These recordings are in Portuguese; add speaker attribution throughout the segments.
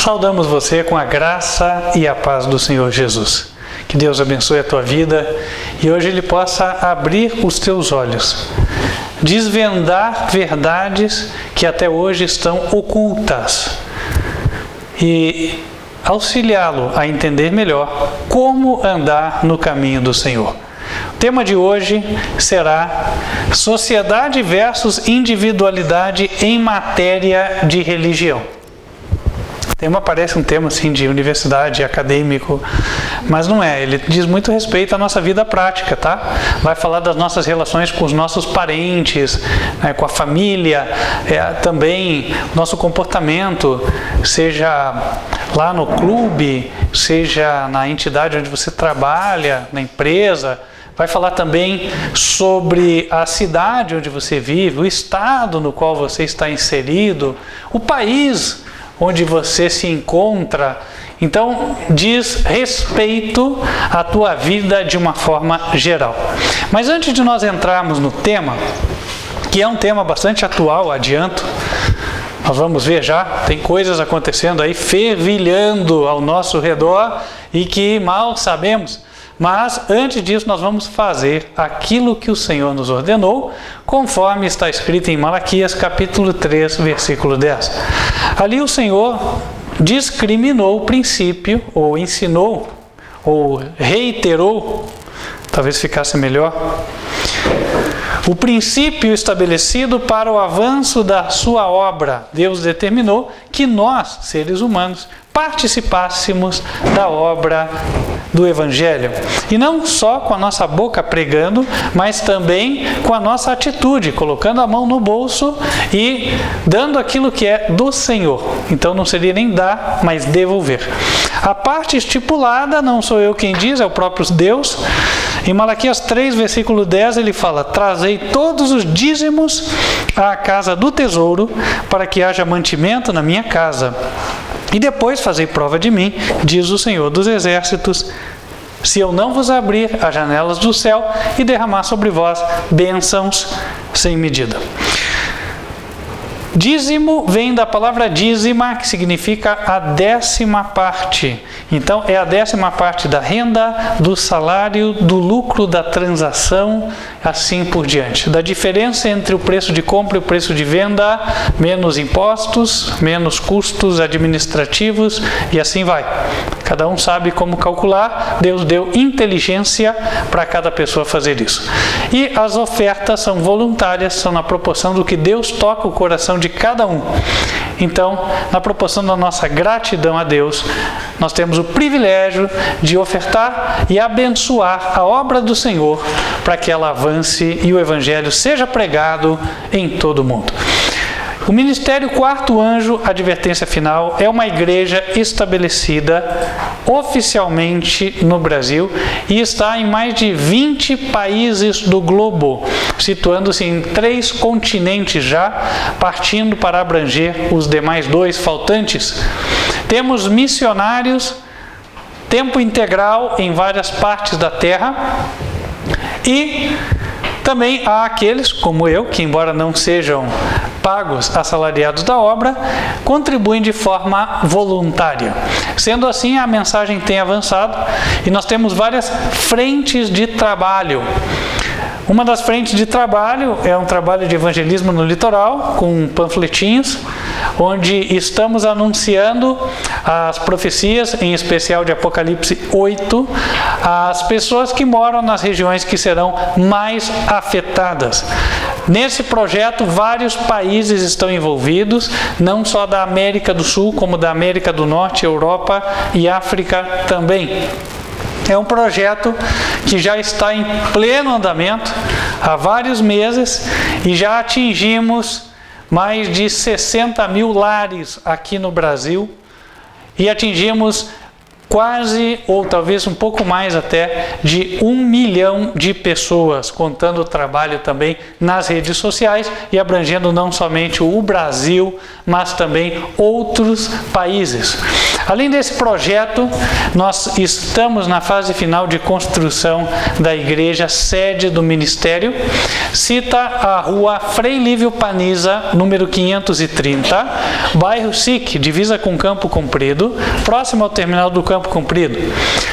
Speaker 1: Saudamos você com a graça e a paz do Senhor Jesus. Que Deus abençoe a tua vida e hoje Ele possa abrir os teus olhos, desvendar verdades que até hoje estão ocultas e auxiliá-lo a entender melhor como andar no caminho do Senhor. O tema de hoje será sociedade versus individualidade em matéria de religião. O tema parece um tema assim de universidade, acadêmico, mas não é. Ele diz muito respeito à nossa vida prática, tá? Vai falar das nossas relações com os nossos parentes, né, com a família, também nosso comportamento, seja lá no clube, seja na entidade onde você trabalha, na empresa. Vai falar também sobre a cidade onde você vive, o estado no qual você está inserido, o país onde você se encontra. Então, diz respeito à tua vida de uma forma geral. Mas antes de nós entrarmos no tema, que é um tema bastante atual, adianto, nós vamos ver já, tem coisas acontecendo aí, fervilhando ao nosso redor e que mal sabemos. Mas antes disso nós vamos fazer aquilo que o Senhor nos ordenou, conforme está escrito em Malaquias capítulo 3, versículo 10. Ali o Senhor discriminou o princípio, ou ensinou, ou reiterou, talvez ficasse melhor, o princípio estabelecido para o avanço da sua obra. Deus determinou que nós, seres humanos, participássemos da obra do Evangelho. E não só com a nossa boca pregando, mas também com a nossa atitude, colocando a mão no bolso e dando aquilo que é do Senhor. Então não seria nem dar, mas devolver. A parte estipulada, não sou eu quem diz, é o próprio Deus. Em Malaquias 3, versículo 10, ele fala: trazei todos os dízimos à casa do tesouro, para que haja mantimento na minha casa. E depois fazei prova de mim, diz o Senhor dos Exércitos, se eu não vos abrir as janelas do céu e derramar sobre vós bênçãos sem medida. Dízimo vem da palavra dízima, que significa a 10ª parte. Então, é a 10ª parte da renda, do salário, do lucro da transação, assim por diante. Da diferença entre o preço de compra e o preço de venda, menos impostos, menos custos administrativos e assim vai. Cada um sabe como calcular, Deus deu inteligência para cada pessoa fazer isso. E as ofertas são voluntárias, são na proporção do que Deus toca o coração de cada um. Então, na proporção da nossa gratidão a Deus, nós temos o privilégio de ofertar e abençoar a obra do Senhor para que ela avance e o Evangelho seja pregado em todo o mundo. O Ministério Quarto Anjo, advertência final, é uma igreja estabelecida oficialmente no Brasil e está em mais de 20 países do globo, situando-se em 3 continentes já, partindo para abranger os demais 2 faltantes. Temos missionários, tempo integral em várias partes da terra e também há aqueles, como eu, que embora não sejam pagos, assalariados da obra, contribuem de forma voluntária. Sendo assim, a mensagem tem avançado e nós temos várias frentes de trabalho. Uma das frentes de trabalho é um trabalho de evangelismo no litoral, com panfletinhos, onde estamos anunciando as profecias, em especial de Apocalipse 8, às pessoas que moram nas regiões que serão mais afetadas. Nesse projeto, vários países estão envolvidos, não só da América do Sul, como da América do Norte, Europa e África também. É um projeto que já está em pleno andamento há vários meses e já atingimos mais de 60 mil lares aqui no Brasil e atingimos quase, ou talvez um pouco mais até, de 1 milhão de pessoas, contando o trabalho também nas redes sociais e abrangendo não somente o Brasil, mas também outros países. Além desse projeto, nós estamos na fase final de construção da igreja sede do ministério. Cita a rua Frei Lívio Paniza, número 530, bairro SIC, divisa com Campo Comprido, próximo ao terminal do Campo Comprido.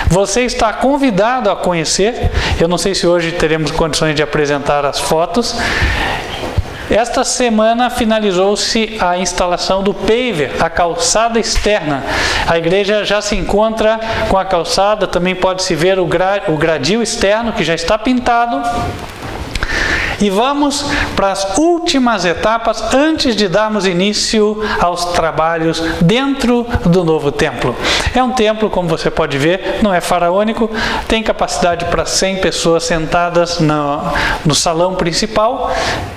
Speaker 1: Você está convidado a conhecer. Eu não sei se hoje teremos condições de apresentar as fotos. Esta semana finalizou-se a instalação do paver, a calçada externa. A igreja já se encontra com a calçada, também pode-se ver o gradil externo, que já está pintado. E vamos para as últimas etapas antes de darmos início aos trabalhos dentro do novo templo. É um templo, como você pode ver, não é faraônico, tem capacidade para 100 pessoas sentadas no salão principal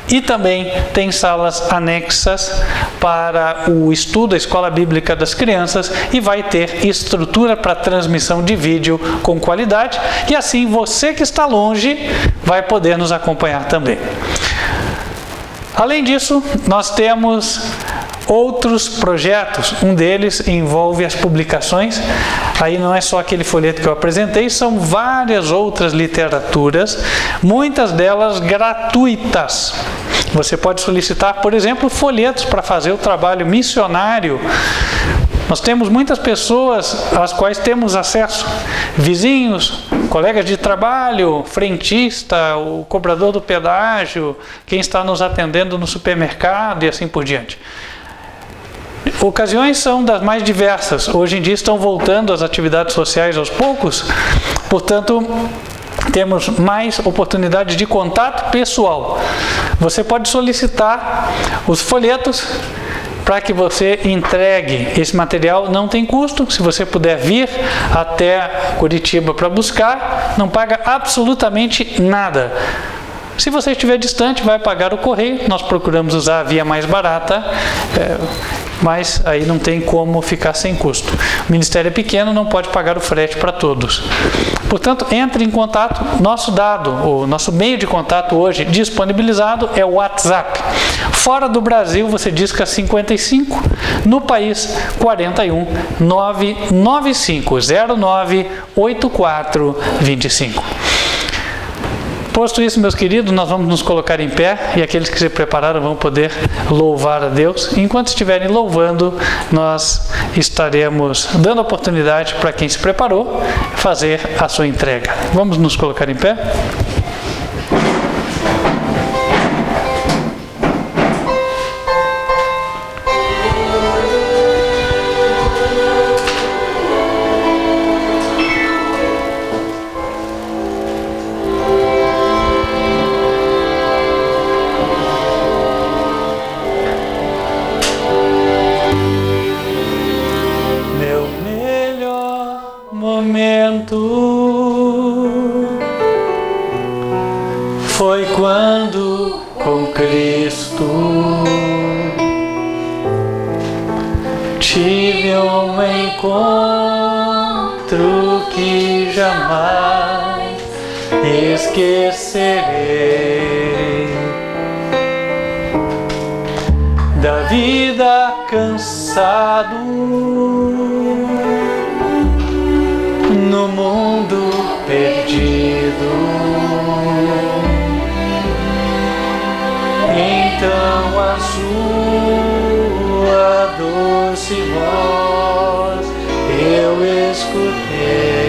Speaker 1: e também tem salas anexas para o estudo, a escola bíblica das crianças, e vai ter estrutura para transmissão de vídeo com qualidade, e assim você que está longe vai poder nos acompanhar também. Além disso, nós temos outros projetos. Um deles envolve as publicações. Aí não é só aquele folheto que eu apresentei, são várias outras literaturas, muitas delas gratuitas. Você pode solicitar, por exemplo, folhetos para fazer o trabalho missionário. Nós temos muitas pessoas às quais temos acesso, vizinhos, colegas de trabalho, frentista, o cobrador do pedágio, quem está nos atendendo no supermercado e assim por diante. Ocasiões são das mais diversas. Hoje em dia estão voltando as atividades sociais aos poucos, portanto, temos mais oportunidades de contato pessoal. Você pode solicitar os folhetos para que você entregue esse material. Não tem custo. Se você puder vir até Curitiba para buscar, não paga absolutamente nada. Se você estiver distante, vai pagar o correio. Nós procuramos usar a via mais barata, mas aí não tem como ficar sem custo. O ministério é pequeno, não pode pagar o frete para todos. Portanto, entre em contato. O nosso meio de contato hoje disponibilizado é o WhatsApp. Fora do Brasil, você disca 55, no país 41 99509 8425. Posto isso, meus queridos, nós vamos nos colocar em pé e aqueles que se prepararam vão poder louvar a Deus. Enquanto estiverem louvando, nós estaremos dando oportunidade para quem se preparou fazer a sua entrega. Vamos nos colocar em pé?
Speaker 2: Foi quando com Cristo tive um encontro que jamais esquecerei. Da vida cansado no mundo perdido, então a sua doce voz eu escutei.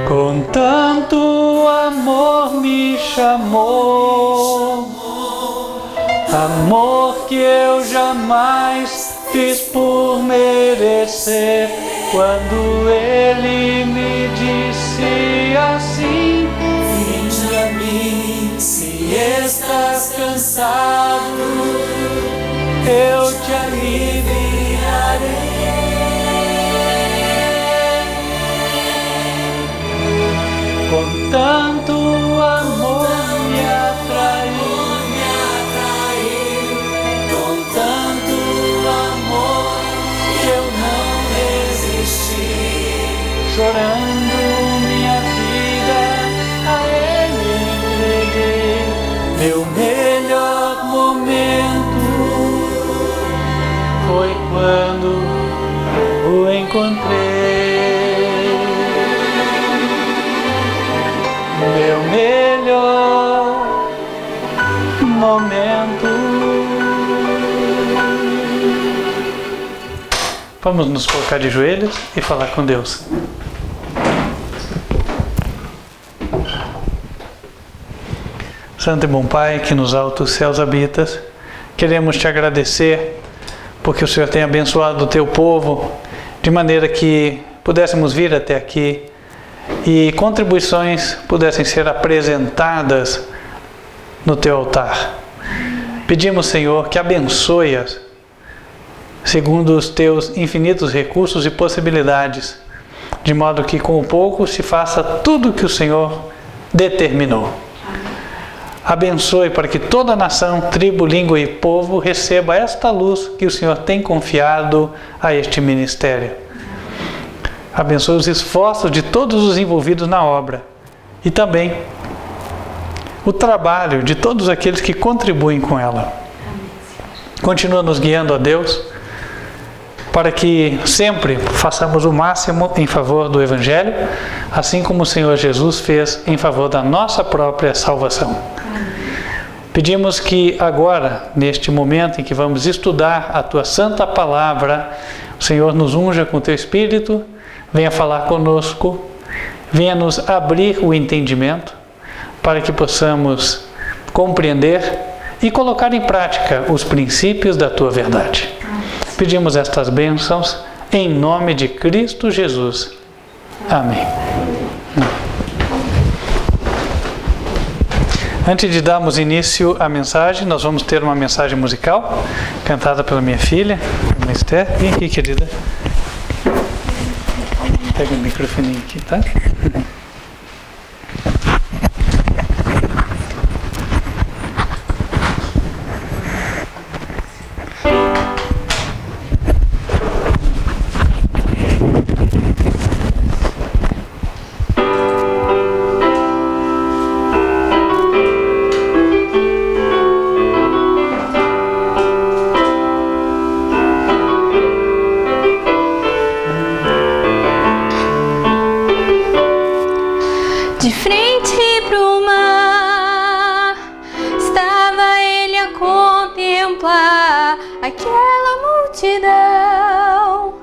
Speaker 2: Com tanto amor me chamou, amor que eu jamais fiz por merecer. Quando ele me disse assim: vinde a mim, se estás cansado, eu te aliviarei. Com tanto amor me atraiu, com tanto amor que eu não resisti, chorando minha vida a ele entreguei. Meu melhor momento
Speaker 1: encontrei meu melhor momento. Vamos nos colocar de joelhos e falar com Deus. Santo e bom Pai, que nos altos céus habitas, queremos te agradecer porque o Senhor tem abençoado o teu povo de maneira que pudéssemos vir até aqui e contribuições pudessem ser apresentadas no teu altar. Pedimos, Senhor, que abençoe-as segundo os teus infinitos recursos e possibilidades, de modo que com o pouco se faça tudo o que o Senhor determinou. Abençoe para que toda nação, tribo, língua e povo receba esta luz que o Senhor tem confiado a este ministério. Abençoe os esforços de todos os envolvidos na obra e também o trabalho de todos aqueles que contribuem com ela. Continua nos guiando, a Deus, para que sempre façamos o máximo em favor do Evangelho, assim como o Senhor Jesus fez em favor da nossa própria salvação. Pedimos que agora, neste momento em que vamos estudar a Tua Santa Palavra, o Senhor nos unja com o Teu Espírito, venha falar conosco, venha nos abrir o entendimento, para que possamos compreender e colocar em prática os princípios da Tua verdade. Pedimos estas bênçãos em nome de Cristo Jesus. Amém. Antes de darmos início à mensagem, nós vamos ter uma mensagem musical cantada pela minha filha, a Esther. Vem aqui, querida. Pega o microfone aqui, tá?
Speaker 3: De frente pro mar, estava ele a contemplar aquela multidão,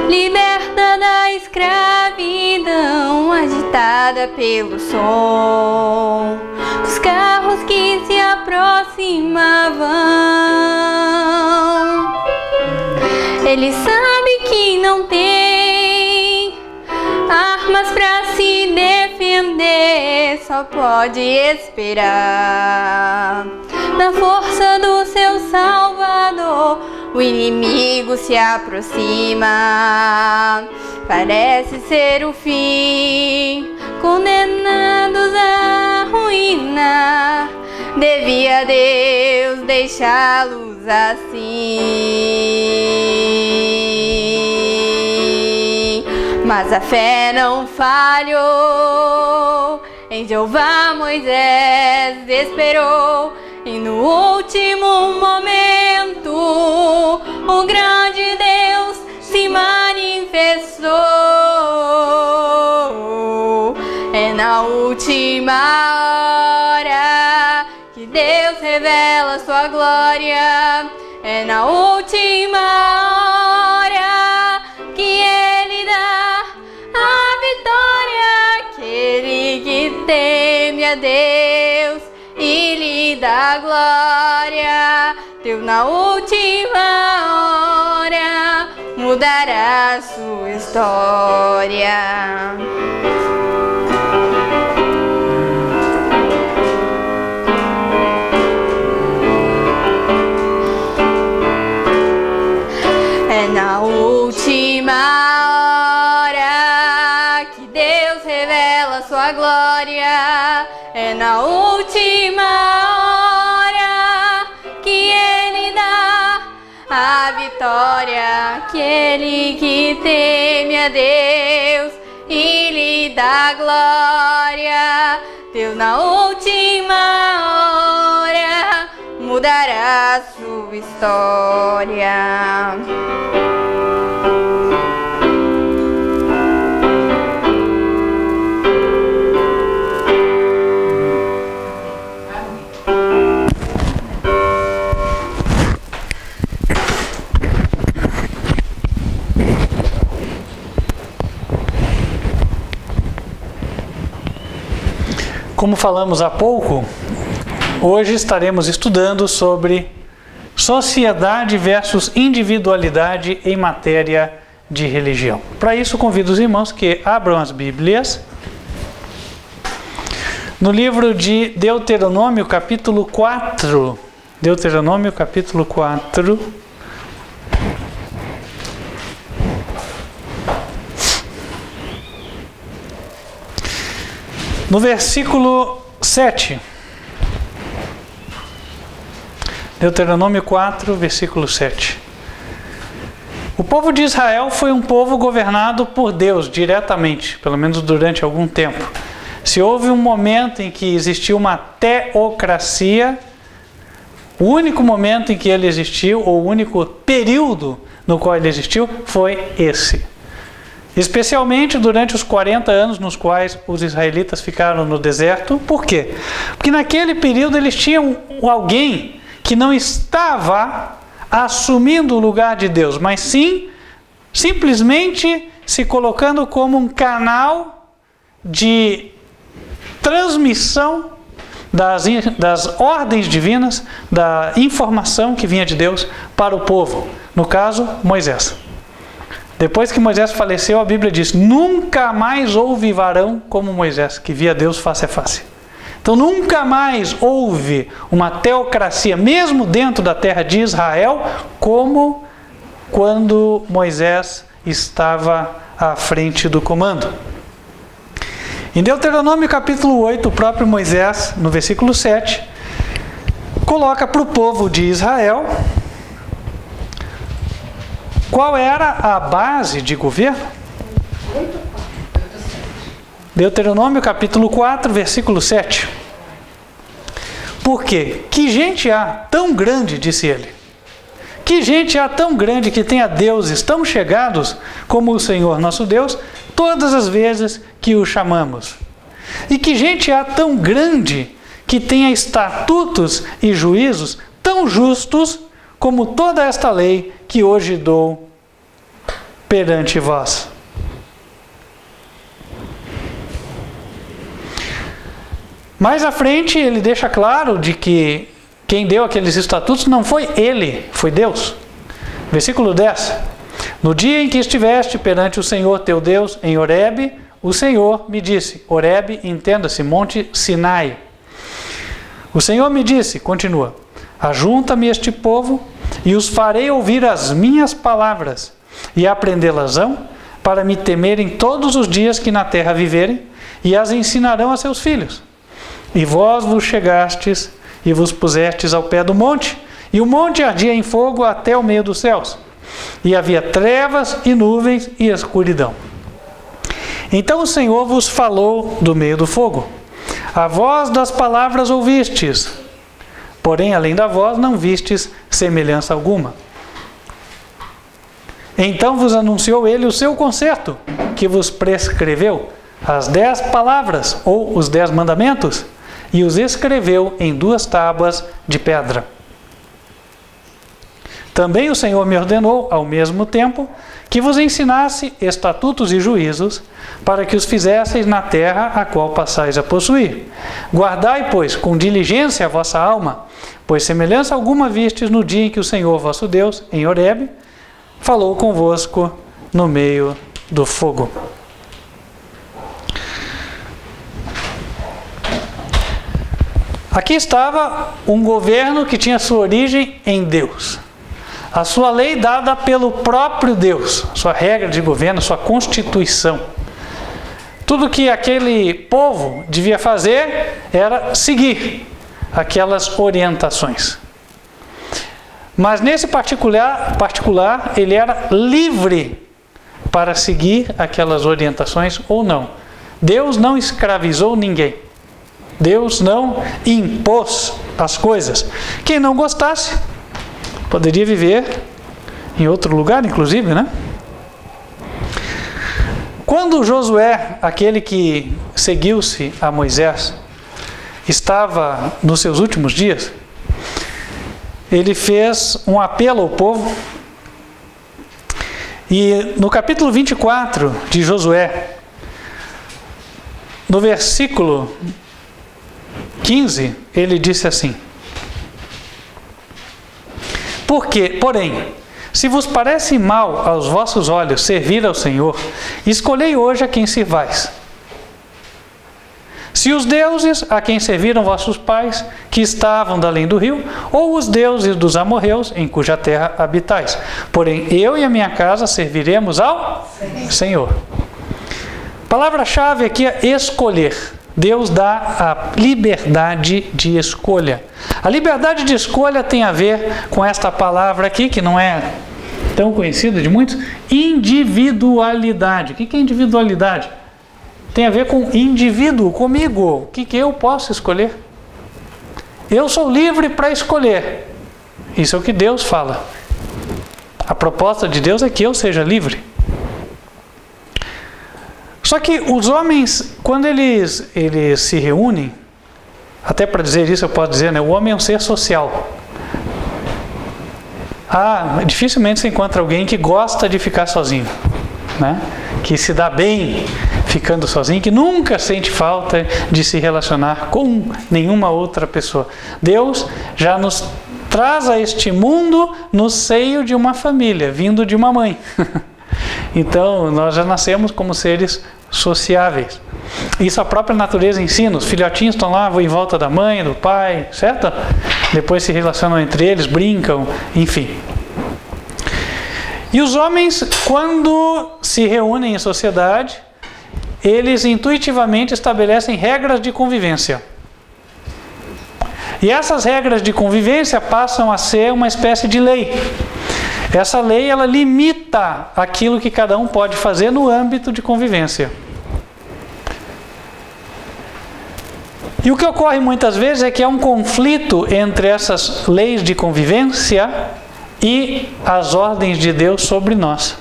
Speaker 3: liberta da escravidão, agitada pelo som dos carros que se aproximavam. Ele sabe que não tem armas pra se defender, só pode esperar na força do seu Salvador. O inimigo se aproxima, parece ser o fim, condenados à ruína. Devia Deus deixá-los assim, mas a fé não falhou. Em Jeová Moisés esperou, e no último momento o grande Deus se manifestou. É na última hora que Deus revela sua glória. É na última hora que Ele dá a vitória. Aquele que teme a Deus e lhe dá glória, Deus na última hora mudará sua história. É na última hora que Deus revela sua glória. É na última hora que Ele dá a vitória. Aquele que teme a Deus e lhe dá glória, Deus na última hora mudará sua história.
Speaker 1: Como falamos há pouco, hoje estaremos estudando sobre sociedade versus individualidade em matéria de religião. Para isso, convido os irmãos que abram as Bíblias no livro de Deuteronômio, capítulo 4. Deuteronômio, capítulo 4. No versículo 7. Deuteronômio 4, versículo 7. O povo de Israel foi um povo governado por Deus diretamente, pelo menos durante algum tempo. Se houve um momento em que existiu uma teocracia, o único momento em que ele existiu, ou o único período no qual ele existiu, foi esse. Especialmente durante os 40 anos nos quais os israelitas ficaram no deserto. Por quê? Porque naquele período eles tinham alguém que não estava assumindo o lugar de Deus, mas sim, simplesmente se colocando como um canal de transmissão das ordens divinas, da informação que vinha de Deus para o povo. No caso, Moisés. Depois que Moisés faleceu, a Bíblia diz: nunca mais houve varão como Moisés, que via Deus face a face. Então nunca mais houve uma teocracia, mesmo dentro da terra de Israel, como quando Moisés estava à frente do comando. Em Deuteronômio capítulo 8, o próprio Moisés, no versículo 7, coloca para o povo de Israel qual era a base de governo. Deuteronômio capítulo 4, versículo 7. Por quê? Que gente há tão grande, disse ele. Que gente há tão grande que tenha deuses tão chegados como o Senhor nosso Deus, todas as vezes que o chamamos. E que gente há tão grande que tenha estatutos e juízos tão justos como toda esta lei que hoje dou perante vós. Mais à frente ele deixa claro de que quem deu aqueles estatutos não foi ele, foi Deus. Versículo 10. No dia em que estiveste perante o Senhor teu Deus em Horebe, o Senhor me disse. Horebe, entenda-se, Monte Sinai. O Senhor me disse, continua: ajunta-me este povo e os farei ouvir as minhas palavras e aprendê-las-ão para me temerem todos os dias que na terra viverem, e as ensinarão a seus filhos. E vós vos chegastes e vos pusestes ao pé do monte, e o monte ardia em fogo até o meio dos céus, e havia trevas e nuvens e escuridão. Então o Senhor vos falou do meio do fogo. A voz das palavras ouvistes, porém além da voz não vistes semelhança alguma. Então vos anunciou ele o seu concerto, que vos prescreveu as 10 palavras, ou os 10 mandamentos, e os escreveu em 2 tábuas de pedra. Também o Senhor me ordenou, ao mesmo tempo, que vos ensinasse estatutos e juízos, para que os fizesseis na terra a qual passais a possuir. Guardai, pois, com diligência a vossa alma, pois semelhança alguma vistes no dia em que o Senhor vosso Deus, em Horebe, falou convosco no meio do fogo. Aqui estava um governo que tinha sua origem em Deus. A sua lei dada pelo próprio Deus, sua regra de governo, sua constituição. Tudo que aquele povo devia fazer era seguir aquelas orientações. Mas nesse particular, ele era livre para seguir aquelas orientações ou não. Deus não escravizou ninguém. Deus não impôs as coisas. Quem não gostasse, poderia viver em outro lugar, inclusive, né? Quando Josué, aquele que seguiu-se a Moisés, estava nos seus últimos dias, ele fez um apelo ao povo. E no capítulo 24 de Josué, no versículo 15, ele disse assim: Porém, se vos parece mal aos vossos olhos servir ao Senhor, escolhei hoje a quem sirvais. Se os deuses a quem serviram vossos pais, que estavam da além do rio, ou os deuses dos amorreus, em cuja terra habitais. Porém, eu e a minha casa serviremos ao Senhor. Palavra-chave aqui é escolher. Deus dá a liberdade de escolha. A liberdade de escolha tem a ver com esta palavra aqui, que não é tão conhecida de muitos, individualidade. O que é individualidade? Tem a ver com indivíduo, comigo. O que eu posso escolher? Eu sou livre para escolher. Isso é o que Deus fala. A proposta de Deus é que eu seja livre. Só que os homens, quando eles se reúnem, até para dizer isso eu posso dizer, né? O homem é um ser social. Dificilmente se encontra alguém que gosta de ficar sozinho, né? Que se dá bem ficando sozinho, que nunca sente falta de se relacionar com nenhuma outra pessoa. Deus já nos traz a este mundo no seio de uma família, vindo de uma mãe. Então, nós já nascemos como seres sociáveis. Isso a própria natureza ensina. Os filhotinhos estão lá em volta da mãe, do pai, certo? Depois se relacionam entre eles, brincam, enfim. E os homens, quando se reúnem em sociedade, eles intuitivamente estabelecem regras de convivência. E essas regras de convivência passam a ser uma espécie de lei. Essa lei, ela limita aquilo que cada um pode fazer no âmbito de convivência. E o que ocorre muitas vezes é que há um conflito entre essas leis de convivência e as ordens de Deus sobre nós.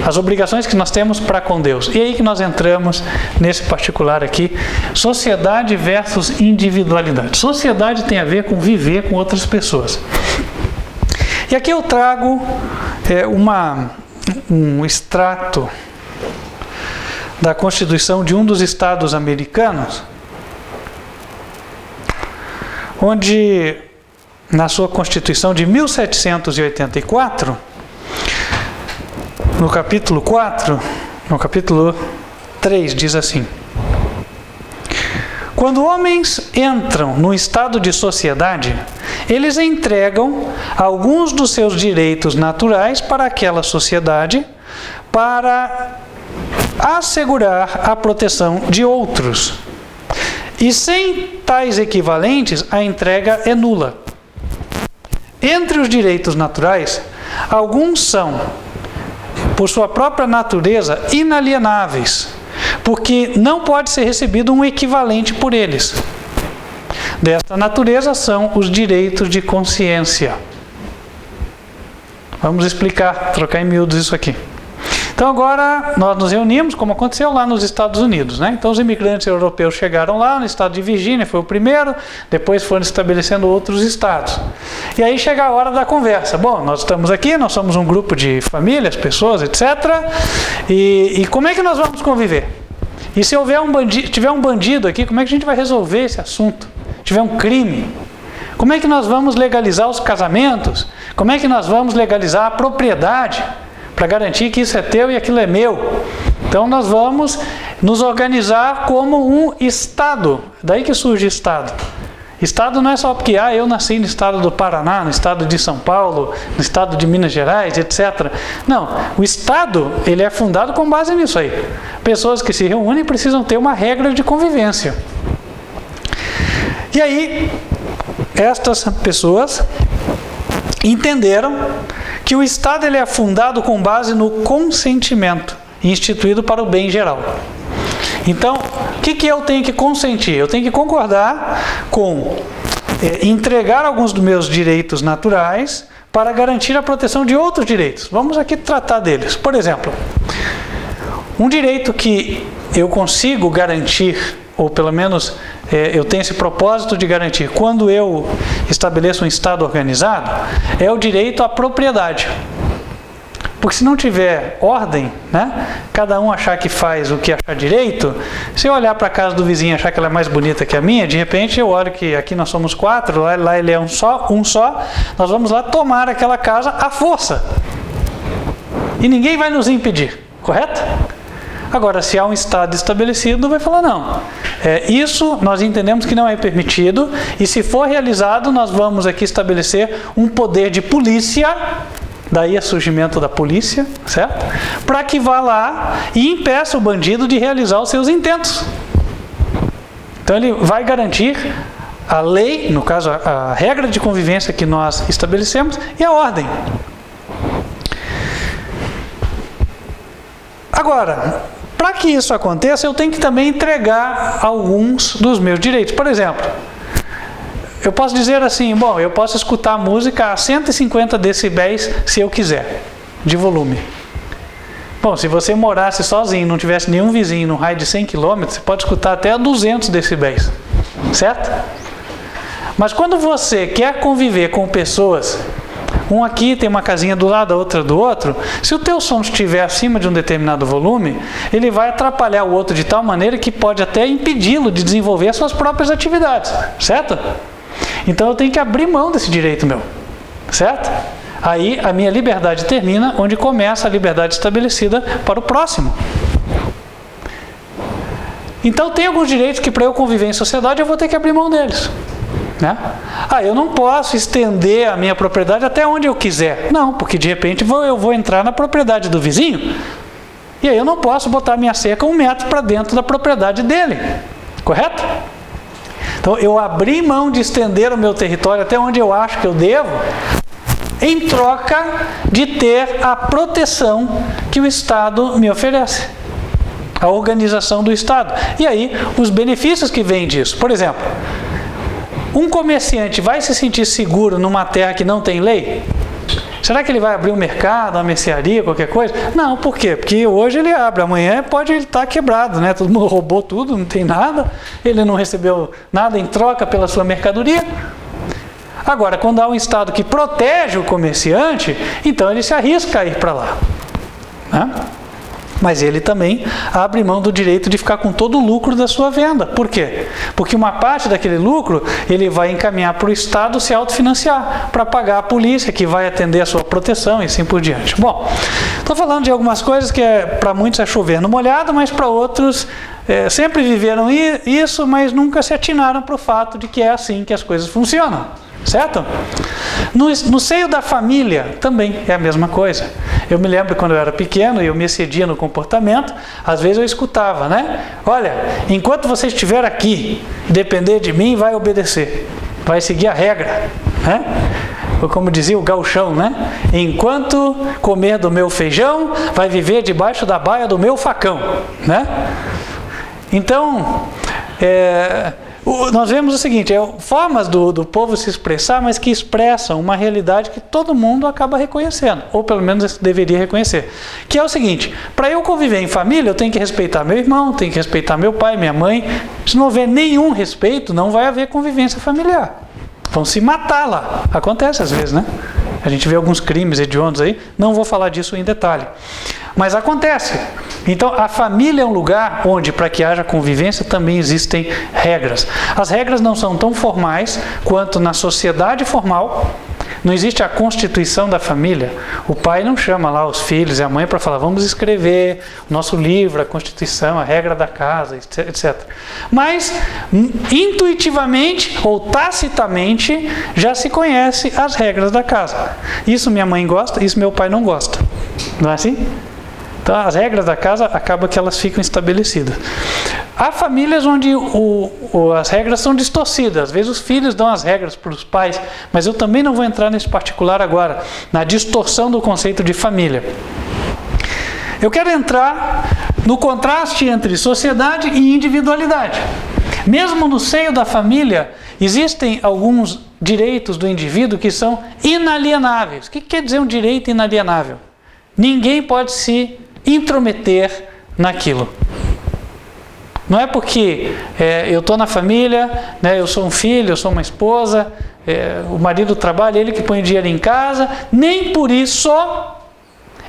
Speaker 1: As obrigações que nós temos para com Deus. E aí que nós entramos nesse particular aqui, sociedade versus individualidade. Sociedade tem a ver com viver com outras pessoas. E aqui eu trago um extrato da Constituição de um dos estados americanos, onde na sua Constituição de 1784, no capítulo 4, no capítulo 3, diz assim: Quando homens entram no estado de sociedade, eles entregam alguns dos seus direitos naturais para aquela sociedade para assegurar a proteção de outros. E sem tais equivalentes, a entrega é nula. Entre os direitos naturais, alguns são, por sua própria natureza, inalienáveis, porque não pode ser recebido um equivalente por eles. Desta natureza são os direitos de consciência. Vamos explicar, trocar em miúdos isso aqui. Então agora nós nos reunimos, como aconteceu lá nos Estados Unidos, né? Então os imigrantes europeus chegaram lá no estado de Virgínia, foi o primeiro, depois foram estabelecendo outros estados. E aí chega a hora da conversa. Bom, nós estamos aqui, nós somos um grupo de famílias, pessoas, etc. E como é que nós vamos conviver? E se tiver um bandido aqui, como é que a gente vai resolver esse assunto? Se tiver um crime, como é que nós vamos legalizar os casamentos? Como é que nós vamos legalizar a propriedade? Para garantir que isso é teu e aquilo é meu. Então nós vamos nos organizar como um Estado. Daí que surge Estado. Estado não é só porque eu nasci no estado do Paraná, no estado de São Paulo, no estado de Minas Gerais, etc. Não, o Estado ele é fundado com base nisso aí. Pessoas que se reúnem precisam ter uma regra de convivência. E aí, estas pessoas entenderam que o Estado ele é fundado com base no consentimento instituído para o bem geral. Então, o que eu tenho que consentir? Eu tenho que concordar com entregar alguns dos meus direitos naturais para garantir a proteção de outros direitos. Vamos aqui tratar deles. Por exemplo, um direito que eu consigo garantir, ou pelo menos eu tenho esse propósito de garantir quando eu estabeleço um Estado organizado, é o direito à propriedade. Porque se não tiver ordem, né? Cada um achar que faz o que achar direito, se eu olhar para a casa do vizinho e achar que ela é mais bonita que a minha, de repente eu olho que aqui nós somos 4, lá ele é um só, nós vamos lá tomar aquela casa à força. E ninguém vai nos impedir, correto? Agora, se há um Estado estabelecido, vai falar não. Isso nós entendemos que não é permitido, e se for realizado, nós vamos aqui estabelecer um poder de polícia, daí o surgimento da polícia, certo? Para que vá lá e impeça o bandido de realizar os seus intentos. Então ele vai garantir a lei, no caso a regra de convivência que nós estabelecemos, e a ordem. Agora, para que isso aconteça, eu tenho que também entregar alguns dos meus direitos. Por exemplo, eu posso dizer assim, bom, eu posso escutar música a 150 decibéis se eu quiser, de volume. Bom, se você morasse sozinho, não tivesse nenhum vizinho no raio de 100 km, você pode escutar até a 200 decibéis, certo? Mas quando você quer conviver com pessoas, um aqui tem uma casinha do lado, a outra do outro, se o teu som estiver acima de um determinado volume, ele vai atrapalhar o outro de tal maneira que pode até impedi-lo de desenvolver as suas próprias atividades, certo? Então eu tenho que abrir mão desse direito meu, certo? Aí a minha liberdade termina onde começa a liberdade estabelecida para o próximo. Então tem alguns direitos que para eu conviver em sociedade eu vou ter que abrir mão deles, né? Eu não posso estender a minha propriedade até onde eu quiser. Não, porque de repente eu vou entrar na propriedade do vizinho. E aí eu não posso botar a minha cerca 1 metro para dentro da propriedade dele. Correto? Então eu abri mão de estender o meu território até onde eu acho que eu devo, em troca de ter a proteção que o Estado me oferece. A organização do Estado. E aí os benefícios que vêm disso. Por exemplo, um comerciante vai se sentir seguro numa terra que não tem lei? Será que ele vai abrir um mercado, uma mercearia, qualquer coisa? Não, por quê? Porque hoje ele abre, amanhã pode ele estar quebrado, né? Todo mundo roubou tudo, não tem nada, ele não recebeu nada em troca pela sua mercadoria. Agora, quando há um Estado que protege o comerciante, então ele se arrisca a ir para lá, né? Mas ele também abre mão do direito de ficar com todo o lucro da sua venda. Por quê? Porque uma parte daquele lucro ele vai encaminhar para o Estado se autofinanciar, para pagar a polícia que vai atender a sua proteção e assim por diante. Bom, estou falando de algumas coisas que para muitos é chover no molhado, mas para outros sempre viveram isso, mas nunca se atinaram para o fato de que é assim que as coisas funcionam. Certo? No seio da família também é a mesma coisa. Eu me lembro quando eu era pequeno e eu me excedia no comportamento, às vezes eu escutava, né? Olha, enquanto você estiver aqui, depender de mim, vai obedecer, vai seguir a regra, né? Ou como dizia o gauchão, né? Enquanto comer do meu feijão, vai viver debaixo da baia do meu facão, né? Então, nós vemos o seguinte, formas do povo se expressar, mas que expressam uma realidade que todo mundo acaba reconhecendo, ou pelo menos deveria reconhecer, que é o seguinte, para eu conviver em família, eu tenho que respeitar meu irmão, tenho que respeitar meu pai, minha mãe. Se não houver nenhum respeito, não vai haver convivência familiar. Vão se matar lá. Acontece às vezes, né? A gente vê alguns crimes hediondos aí, não vou falar disso em detalhe. Mas acontece. Então, a família é um lugar onde, para que haja convivência, também existem regras. As regras não são tão formais quanto na sociedade formal. Não existe a constituição da família. O pai não chama lá os filhos e a mãe para falar, vamos escrever o nosso livro, a constituição, a regra da casa, etc. Mas, intuitivamente ou tacitamente, já se conhece as regras da casa. Isso minha mãe gosta, isso meu pai não gosta. Não é assim? Então, as regras da casa, acaba que elas ficam estabelecidas. Há famílias onde as regras são distorcidas. Às vezes os filhos dão as regras para os pais, mas eu também não vou entrar nesse particular agora, na distorção do conceito de família. Eu quero entrar no contraste entre sociedade e individualidade. Mesmo no seio da família, existem alguns direitos do indivíduo que são inalienáveis. O que quer dizer um direito inalienável? Ninguém pode se intrometer naquilo. Não é porque eu estou na família, né, eu sou um filho, eu sou uma esposa, o marido trabalha, ele que põe dinheiro em casa, nem por isso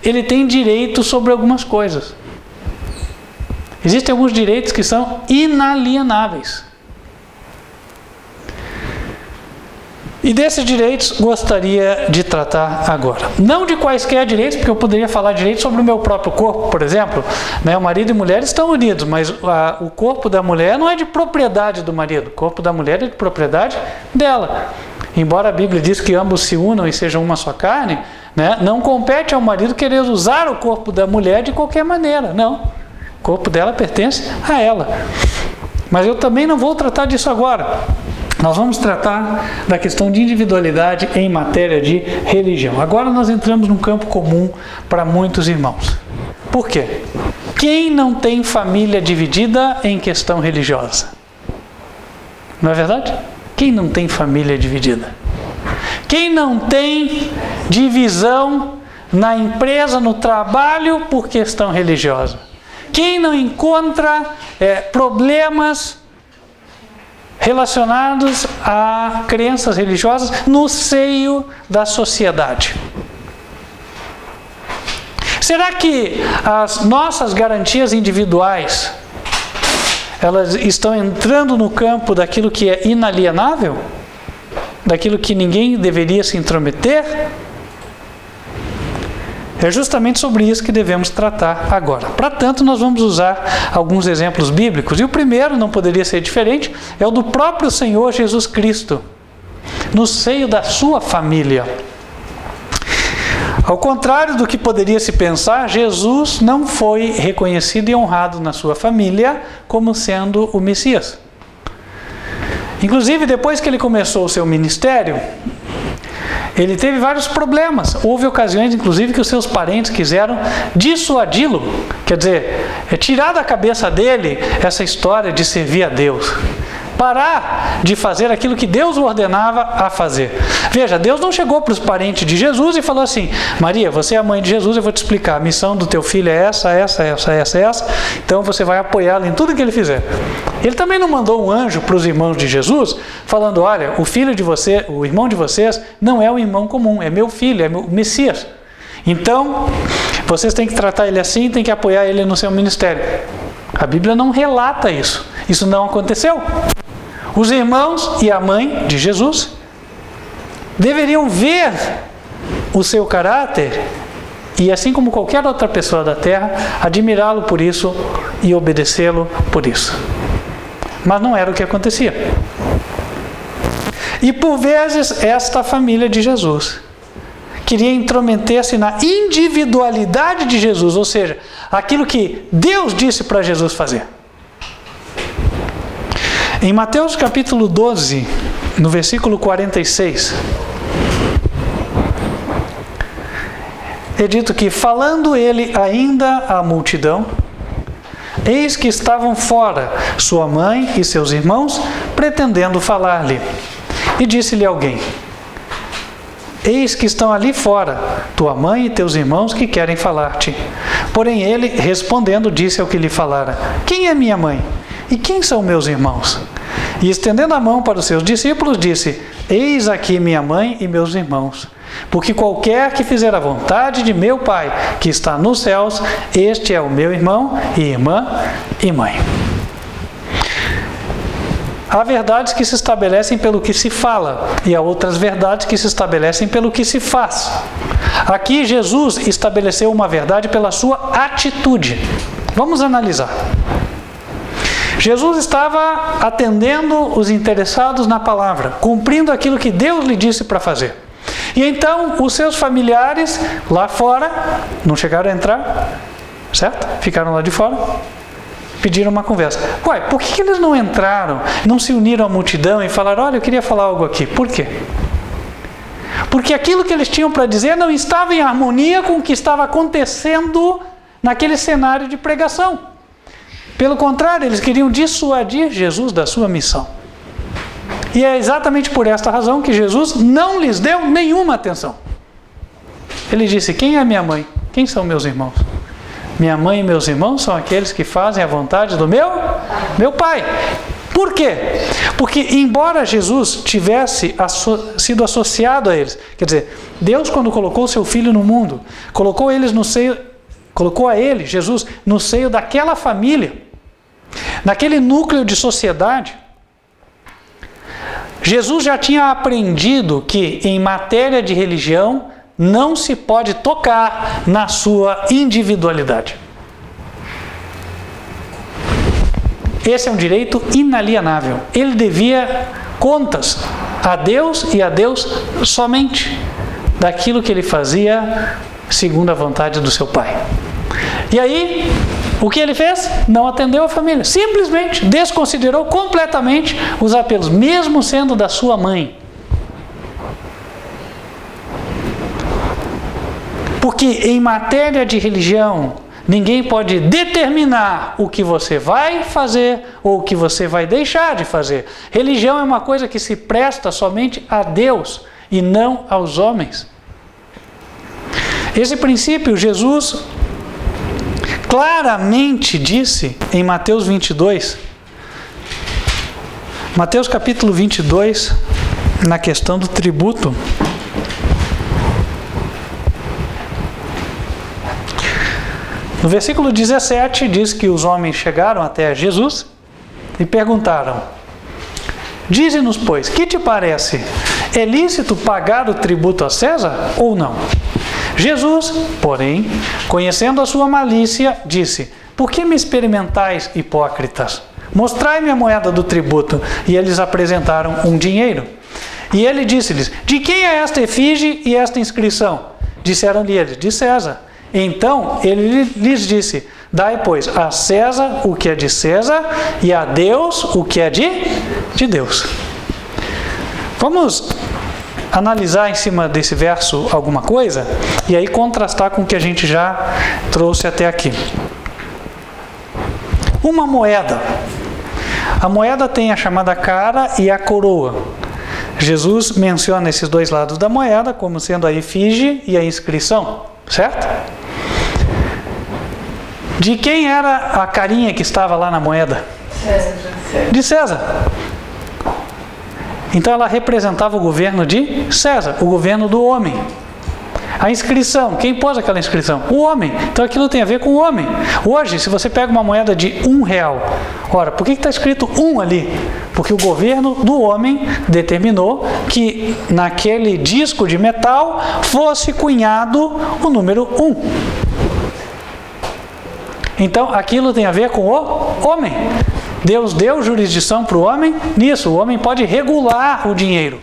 Speaker 1: ele tem direito sobre algumas coisas. Existem alguns direitos que são inalienáveis. E desses direitos gostaria de tratar agora. Não de quaisquer direitos, porque eu poderia falar direitos sobre o meu próprio corpo, por exemplo. O marido e mulher estão unidos, mas o corpo da mulher não é de propriedade do marido. O corpo da mulher é de propriedade dela. Embora a Bíblia diz que ambos se unam e sejam uma só carne, não compete ao marido querer usar o corpo da mulher de qualquer maneira. Não. O corpo dela pertence a ela. Mas eu também não vou tratar disso agora. Nós vamos tratar da questão de individualidade em matéria de religião. Agora nós entramos num campo comum para muitos irmãos. Por quê? Quem não tem família dividida em questão religiosa? Não é verdade? Quem não tem família dividida? Quem não tem divisão na empresa, no trabalho por questão religiosa? Quem não encontra problemas relacionados a crenças religiosas no seio da sociedade? Será que as nossas garantias individuais, elas estão entrando no campo daquilo que é inalienável? Daquilo que ninguém deveria se intrometer? É justamente sobre isso que devemos tratar agora. Para tanto, nós vamos usar alguns exemplos bíblicos. E o primeiro, não poderia ser diferente, é o do próprio Senhor Jesus Cristo, no seio da sua família. Ao contrário do que poderia se pensar, Jesus não foi reconhecido e honrado na sua família como sendo o Messias. Inclusive, depois que ele começou o seu ministério, ele teve vários problemas. Houve ocasiões, inclusive, que os seus parentes quiseram dissuadi-lo. Quer dizer, tirar da cabeça dele essa história de servir a Deus. Parar de fazer aquilo que Deus o ordenava a fazer. Veja, Deus não chegou para os parentes de Jesus e falou assim: Maria, você é a mãe de Jesus, eu vou te explicar. A missão do teu filho é essa. Então você vai apoiá-lo em tudo que ele fizer. Ele também não mandou um anjo para os irmãos de Jesus, falando: olha, o filho de você, o irmão de vocês, não é um irmão comum, é meu filho, é o Messias. Então, vocês têm que tratar ele assim, têm que apoiar ele no seu ministério. A Bíblia não relata isso. Isso não aconteceu. Os irmãos e a mãe de Jesus deveriam ver o seu caráter e, assim como qualquer outra pessoa da terra, admirá-lo por isso e obedecê-lo por isso. Mas não era o que acontecia. E por vezes esta família de Jesus queria intrometer-se na individualidade de Jesus, ou seja, aquilo que Deus disse para Jesus fazer. Em Mateus capítulo 12, no versículo 46, é dito que, falando ele ainda à multidão, eis que estavam fora sua mãe e seus irmãos, pretendendo falar-lhe. E disse-lhe alguém: eis que estão ali fora tua mãe e teus irmãos que querem falar-te. Porém ele, respondendo, disse ao que lhe falara: quem é minha mãe? E quem são meus irmãos? E estendendo a mão para os seus discípulos, disse: eis aqui minha mãe e meus irmãos. Porque qualquer que fizer a vontade de meu Pai, que está nos céus, este é o meu irmão e irmã e mãe. Há verdades que se estabelecem pelo que se fala, e há outras verdades que se estabelecem pelo que se faz. Aqui Jesus estabeleceu uma verdade pela sua atitude. Vamos analisar. Jesus estava atendendo os interessados na palavra, cumprindo aquilo que Deus lhe disse para fazer. E então os seus familiares lá fora não chegaram a entrar, certo? Ficaram lá de fora, pediram uma conversa. Ué, por que eles não entraram, não se uniram à multidão e falaram: olha, eu queria falar algo aqui? Por quê? Porque aquilo que eles tinham para dizer não estava em harmonia com o que estava acontecendo naquele cenário de pregação. Pelo contrário, eles queriam dissuadir Jesus da sua missão. E é exatamente por esta razão que Jesus não lhes deu nenhuma atenção. Ele disse: quem é minha mãe? Quem são meus irmãos? Minha mãe e meus irmãos são aqueles que fazem a vontade do meu Pai. Por quê? Porque embora Jesus tivesse sido associado a eles, quer dizer, Deus, quando colocou seu Filho no mundo, colocou a ele, Jesus, no seio daquela família, naquele núcleo de sociedade. Jesus já tinha aprendido que em matéria de religião não se pode tocar na sua individualidade. Esse é um direito inalienável. Ele devia contas a Deus e a Deus somente daquilo que ele fazia segundo a vontade do seu Pai. E aí, o que ele fez? Não atendeu a família. Simplesmente desconsiderou completamente os apelos, mesmo sendo da sua mãe. Porque em matéria de religião, ninguém pode determinar o que você vai fazer ou o que você vai deixar de fazer. Religião é uma coisa que se presta somente a Deus e não aos homens. Esse princípio Jesus claramente disse em Mateus 22. Mateus capítulo 22, na questão do tributo. No versículo 17 diz que os homens chegaram até Jesus e perguntaram: dize-nos, pois, que te parece? É lícito pagar o tributo a César ou não? Jesus, porém, conhecendo a sua malícia, disse: por que me experimentais, hipócritas? Mostrai-me a moeda do tributo. E eles apresentaram um dinheiro. E ele disse-lhes: de quem é esta efígie e esta inscrição? Disseram-lhe eles: de César. Então ele lhes disse: dai, pois, a César o que é de César e a Deus o que é de Deus. Vamos analisar em cima desse verso alguma coisa e aí contrastar com o que a gente já trouxe até aqui. Uma moeda. A moeda tem a chamada cara e a coroa. Jesus menciona esses dois lados da moeda como sendo a efígie e a inscrição, certo? De quem era a carinha que estava lá na moeda?
Speaker 4: César.
Speaker 1: De César. Então ela representava o governo de César, o governo do homem. A inscrição, quem pôs aquela inscrição? O homem. Então aquilo tem a ver com o homem. Hoje, se você pega uma moeda de R$1, ora, por que está escrito 1 ali? Porque o governo do homem determinou que naquele disco de metal fosse cunhado o número 1. Então aquilo tem a ver com o homem. Deus deu jurisdição para o homem nisso. O homem pode regular o dinheiro.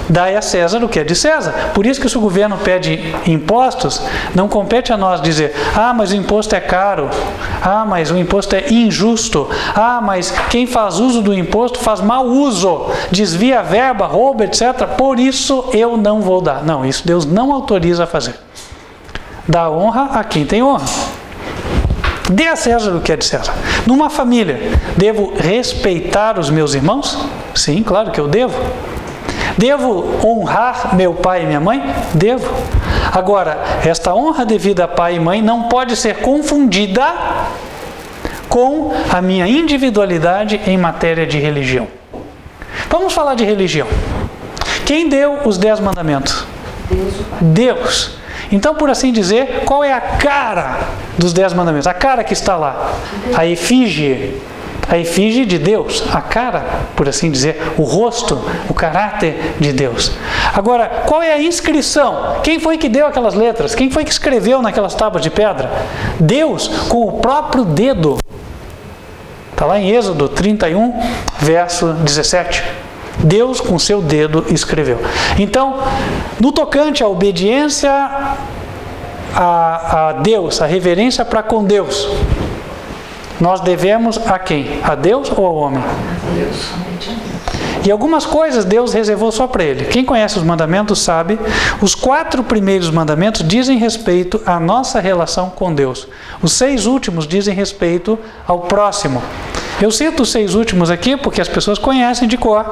Speaker 1: Dai a César o que é de César. Por isso que se o governo pede impostos, não compete a nós dizer: ah, mas o imposto é caro. Ah, mas o imposto é injusto. Ah, mas quem faz uso do imposto faz mau uso, desvia a verba, rouba, etc. Por isso eu não vou dar. Não, isso Deus não autoriza a fazer. Dá honra a quem tem honra. Dê a César o que é de César. Numa família, devo respeitar os meus irmãos? Sim, claro que eu devo. Devo honrar meu pai e minha mãe? Devo. Agora, esta honra devida a pai e mãe não pode ser confundida com a minha individualidade em matéria de religião. Vamos falar de religião. Quem deu os 10 mandamentos? Deus. Então, por assim dizer, qual é a cara dos 10 mandamentos? A cara que está lá. A efígie de Deus. A cara, por assim dizer, o rosto, o caráter de Deus. Agora, qual é a inscrição? Quem foi que deu aquelas letras? Quem foi que escreveu naquelas tábuas de pedra? Deus, com o próprio dedo. Está lá em Êxodo 31, verso 17. Deus com seu dedo escreveu. Então, no tocante à obediência a Deus, a reverência para com Deus, nós devemos a quem? A Deus ou ao homem?
Speaker 4: A Deus, somente a Deus.
Speaker 1: E algumas coisas Deus reservou só para ele. Quem conhece os mandamentos sabe, os 4 primeiros mandamentos dizem respeito à nossa relação com Deus. Os 6 últimos dizem respeito ao próximo. Eu cito os 6 últimos aqui porque as pessoas conhecem de cor,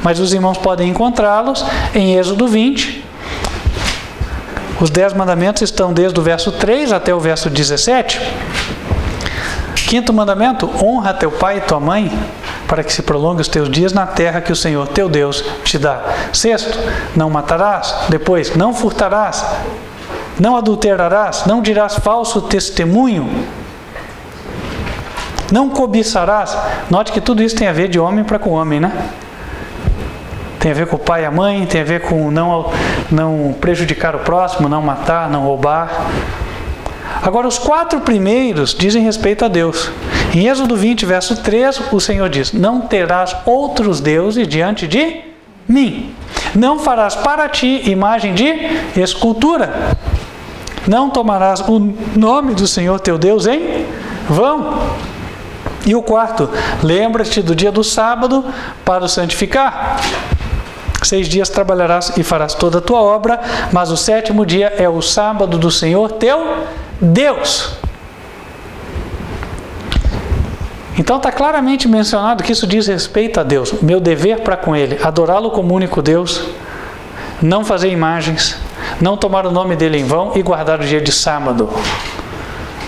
Speaker 1: mas os irmãos podem encontrá-los em Êxodo 20. Os 10 mandamentos estão desde o verso 3 até o verso 17. 5º mandamento, honra teu pai e tua mãe, para que se prolongue os teus dias na terra que o Senhor teu Deus te dá. 6º, não matarás. Depois, não furtarás, não adulterarás, não dirás falso testemunho, não cobiçarás. Note que tudo isso tem a ver de homem para com homem, né? Tem a ver com o pai e a mãe, tem a ver com não prejudicar o próximo, não matar, não roubar. Agora, os 4 primeiros dizem respeito a Deus. Em Êxodo 20, verso 3, o Senhor diz: não terás outros deuses diante de mim. Não farás para ti imagem de escultura. Não tomarás o nome do Senhor teu Deus em vão. E o 4, lembra-te do dia do sábado para o santificar. 6 dias trabalharás e farás toda a tua obra, mas o 7º dia é o sábado do Senhor teu Deus. Então está claramente mencionado que isso diz respeito a Deus. Meu dever para com Ele, adorá-lo como único Deus, não fazer imagens, não tomar o nome dele em vão e guardar o dia de sábado.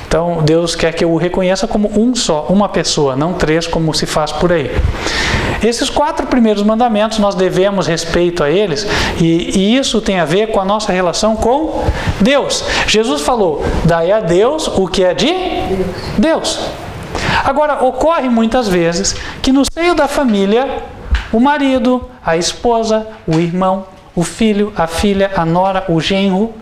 Speaker 1: Então Deus quer que eu o reconheça como um só, uma pessoa, não 3 como se faz por aí. Esses 4 primeiros mandamentos nós devemos respeito a eles, e isso tem a ver com a nossa relação com Deus. Jesus falou: dai a Deus o que é de Deus. Agora, ocorre muitas vezes que no seio da família, o marido, a esposa, o irmão, o filho, a filha, a nora, o genro,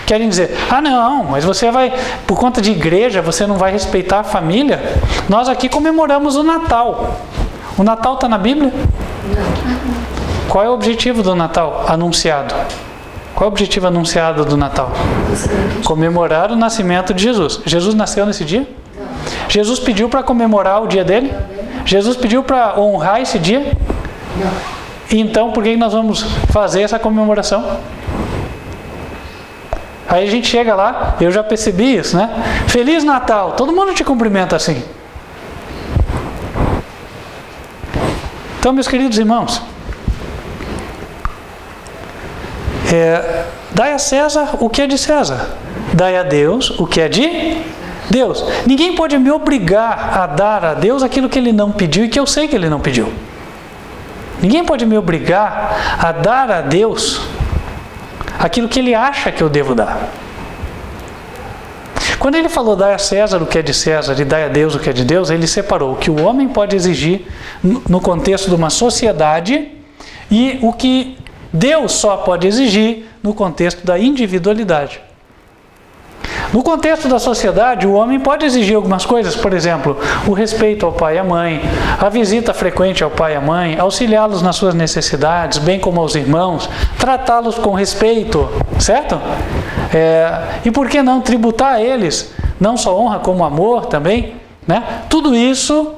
Speaker 1: querem dizer: ah não, mas você vai, por conta de igreja, você não vai respeitar a família? Nós aqui comemoramos o Natal. O Natal está na Bíblia? Não. Qual é o objetivo do Natal anunciado? Qual é o objetivo anunciado do Natal? Comemorar o nascimento de Jesus. Jesus nasceu nesse dia? Não. Jesus pediu para comemorar o dia dele? Não. Jesus pediu para honrar esse dia? Não. Então, por que nós vamos fazer essa comemoração? Aí a gente chega lá, eu já percebi isso, né? Feliz Natal, todo mundo te cumprimenta assim. Então, meus queridos irmãos, dai a César o que é de César, dai a Deus o que é de Deus. Ninguém pode me obrigar a dar a Deus aquilo que Ele não pediu e que eu sei que Ele não pediu. Ninguém pode me obrigar a dar a Deus aquilo que Ele acha que eu devo dar. Quando Ele falou dai a César o que é de César e dai a Deus o que é de Deus, Ele separou o que o homem pode exigir no contexto de uma sociedade e o que Deus só pode exigir no contexto da individualidade. No contexto da sociedade, o homem pode exigir algumas coisas, por exemplo, o respeito ao pai e à mãe, a visita frequente ao pai e à mãe, auxiliá-los nas suas necessidades, bem como aos irmãos, tratá-los com respeito, certo? E por que não tributar a eles, não só honra como amor também, né? Tudo isso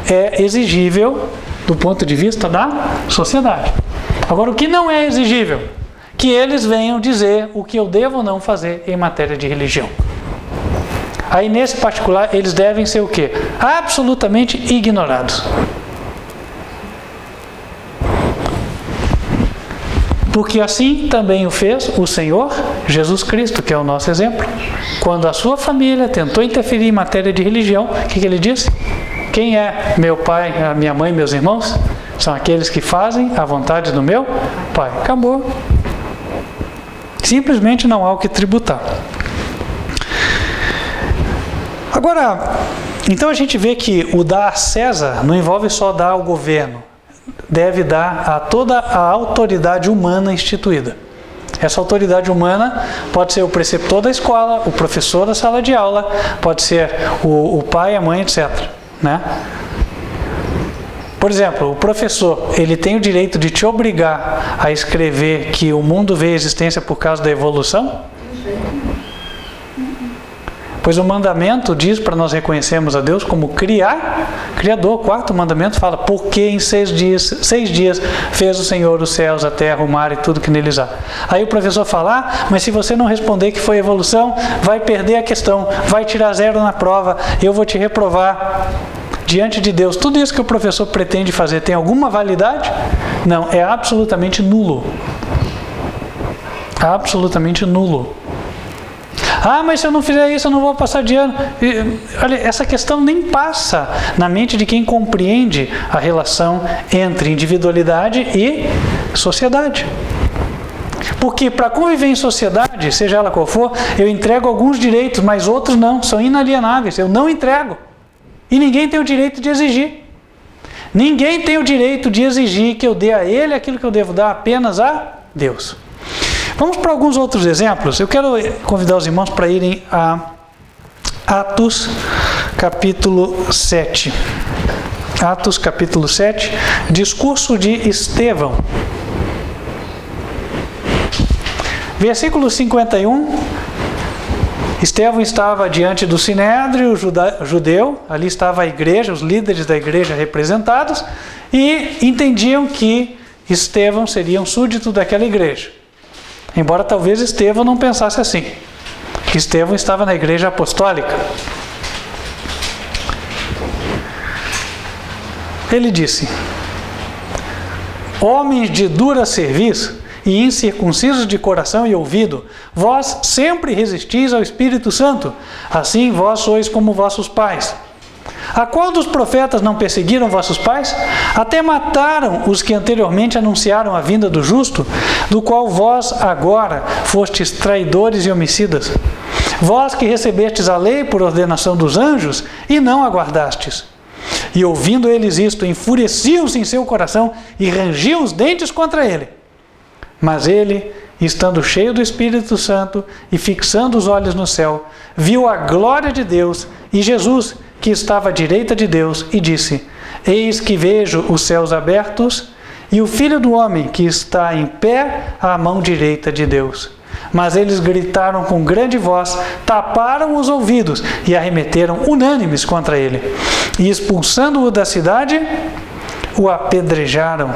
Speaker 1: é exigível do ponto de vista da sociedade. Agora, o que não é exigível? Que eles venham dizer o que eu devo ou não fazer em matéria de religião. Aí, nesse particular, eles devem ser o quê? Absolutamente ignorados. Porque assim também o fez o Senhor Jesus Cristo, que é o nosso exemplo. Quando a sua família tentou interferir em matéria de religião, o que ele disse? Quem é meu pai, a minha mãe e meus irmãos? São aqueles que fazem a vontade do meu Pai. Acabou. Simplesmente não há o que tributar. Agora, então a gente vê que o dar a César não envolve só dar ao governo. Deve dar a toda a autoridade humana instituída. Essa autoridade humana pode ser o preceptor da escola, o professor da sala de aula, pode ser o pai, a mãe, etc. Né? Por exemplo, o professor, ele tem o direito de te obrigar a escrever que o mundo veio à existência por causa da evolução? Pois o mandamento diz para nós reconhecermos a Deus como Criador. O 4º mandamento fala, porque em 6 dias fez o Senhor os céus, a terra, o mar e tudo que neles há. Aí o professor fala, mas se você não responder que foi evolução, vai perder a questão, vai tirar 0 na prova, eu vou te reprovar. Diante de Deus, tudo isso que o professor pretende fazer tem alguma validade? Não, é absolutamente nulo. Absolutamente nulo. Ah, mas se eu não fizer isso, eu não vou passar de ano. Olha, essa questão nem passa na mente de quem compreende a relação entre individualidade e sociedade. Porque para conviver em sociedade, seja ela qual for, eu entrego alguns direitos, mas outros não, são inalienáveis. Eu não entrego. E ninguém tem o direito de exigir. Ninguém tem o direito de exigir que eu dê a ele aquilo que eu devo dar apenas a Deus. Vamos para alguns outros exemplos. Eu quero convidar os irmãos para irem a Atos, capítulo 7. Atos, capítulo 7, discurso de Estevão. Versículo 51. Estevão estava diante do sinédrio judeu, ali estava a igreja, os líderes da igreja representados, e entendiam que Estevão seria um súdito daquela igreja. Embora talvez Estevão não pensasse assim, que Estevão estava na igreja apostólica. Ele disse: homens de dura cerviz e incircuncisos de coração e ouvido, vós sempre resistis ao Espírito Santo, assim vós sois como vossos pais. A qual dos profetas não perseguiram vossos pais? Até mataram os que anteriormente anunciaram a vinda do justo, do qual vós agora fostes traidores e homicidas. Vós que recebestes a lei por ordenação dos anjos e não aguardastes. E ouvindo eles isto, enfureciam-se em seu coração e rangiam os dentes contra ele. Mas ele, estando cheio do Espírito Santo e fixando os olhos no céu, viu a glória de Deus e Jesus, que estava à direita de Deus, e disse: eis que vejo os céus abertos e o Filho do Homem que está em pé à mão direita de Deus. Mas eles gritaram com grande voz, taparam os ouvidos e arremeteram unânimes contra ele. E expulsando-o da cidade, o apedrejaram.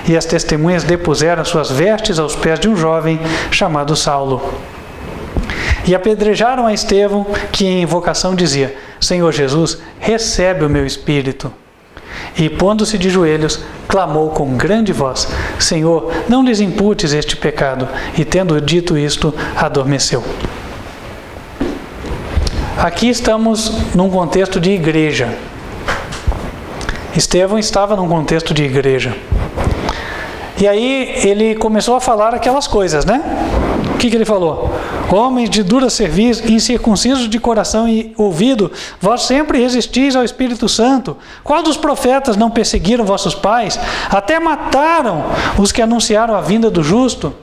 Speaker 1: E as testemunhas depuseram suas vestes aos pés de um jovem chamado Saulo. E apedrejaram a Estevão, que em invocação dizia: Senhor Jesus, recebe o meu espírito. E pondo-se de joelhos, clamou com grande voz: Senhor, não lhes imputes este pecado. E tendo dito isto, adormeceu. Aqui estamos num contexto de igreja. Estevão estava num contexto de igreja. E aí ele começou a falar aquelas coisas, né? O que ele falou? Homens de dura cerviz, incircuncisos de coração e ouvido, vós sempre resistis ao Espírito Santo. Qual dos profetas não perseguiram vossos pais? Até mataram os que anunciaram a vinda do justo.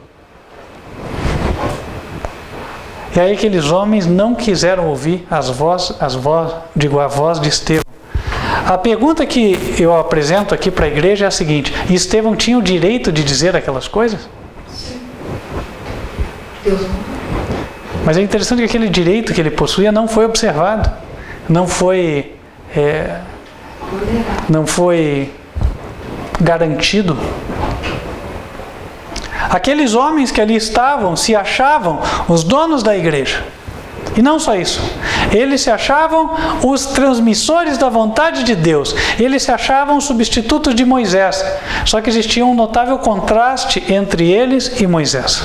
Speaker 1: E aí aqueles homens não quiseram ouvir a voz de Estevão. A pergunta que eu apresento aqui para a igreja é a seguinte: Estevão tinha o direito de dizer aquelas coisas?
Speaker 4: Sim. Deus não.
Speaker 1: Mas é interessante que aquele direito que ele possuía não foi observado, não foi garantido. Aqueles homens que ali estavam se achavam os donos da igreja. E não só isso, eles se achavam os transmissores da vontade de Deus, eles se achavam substitutos de Moisés, só que existia um notável contraste entre eles e Moisés.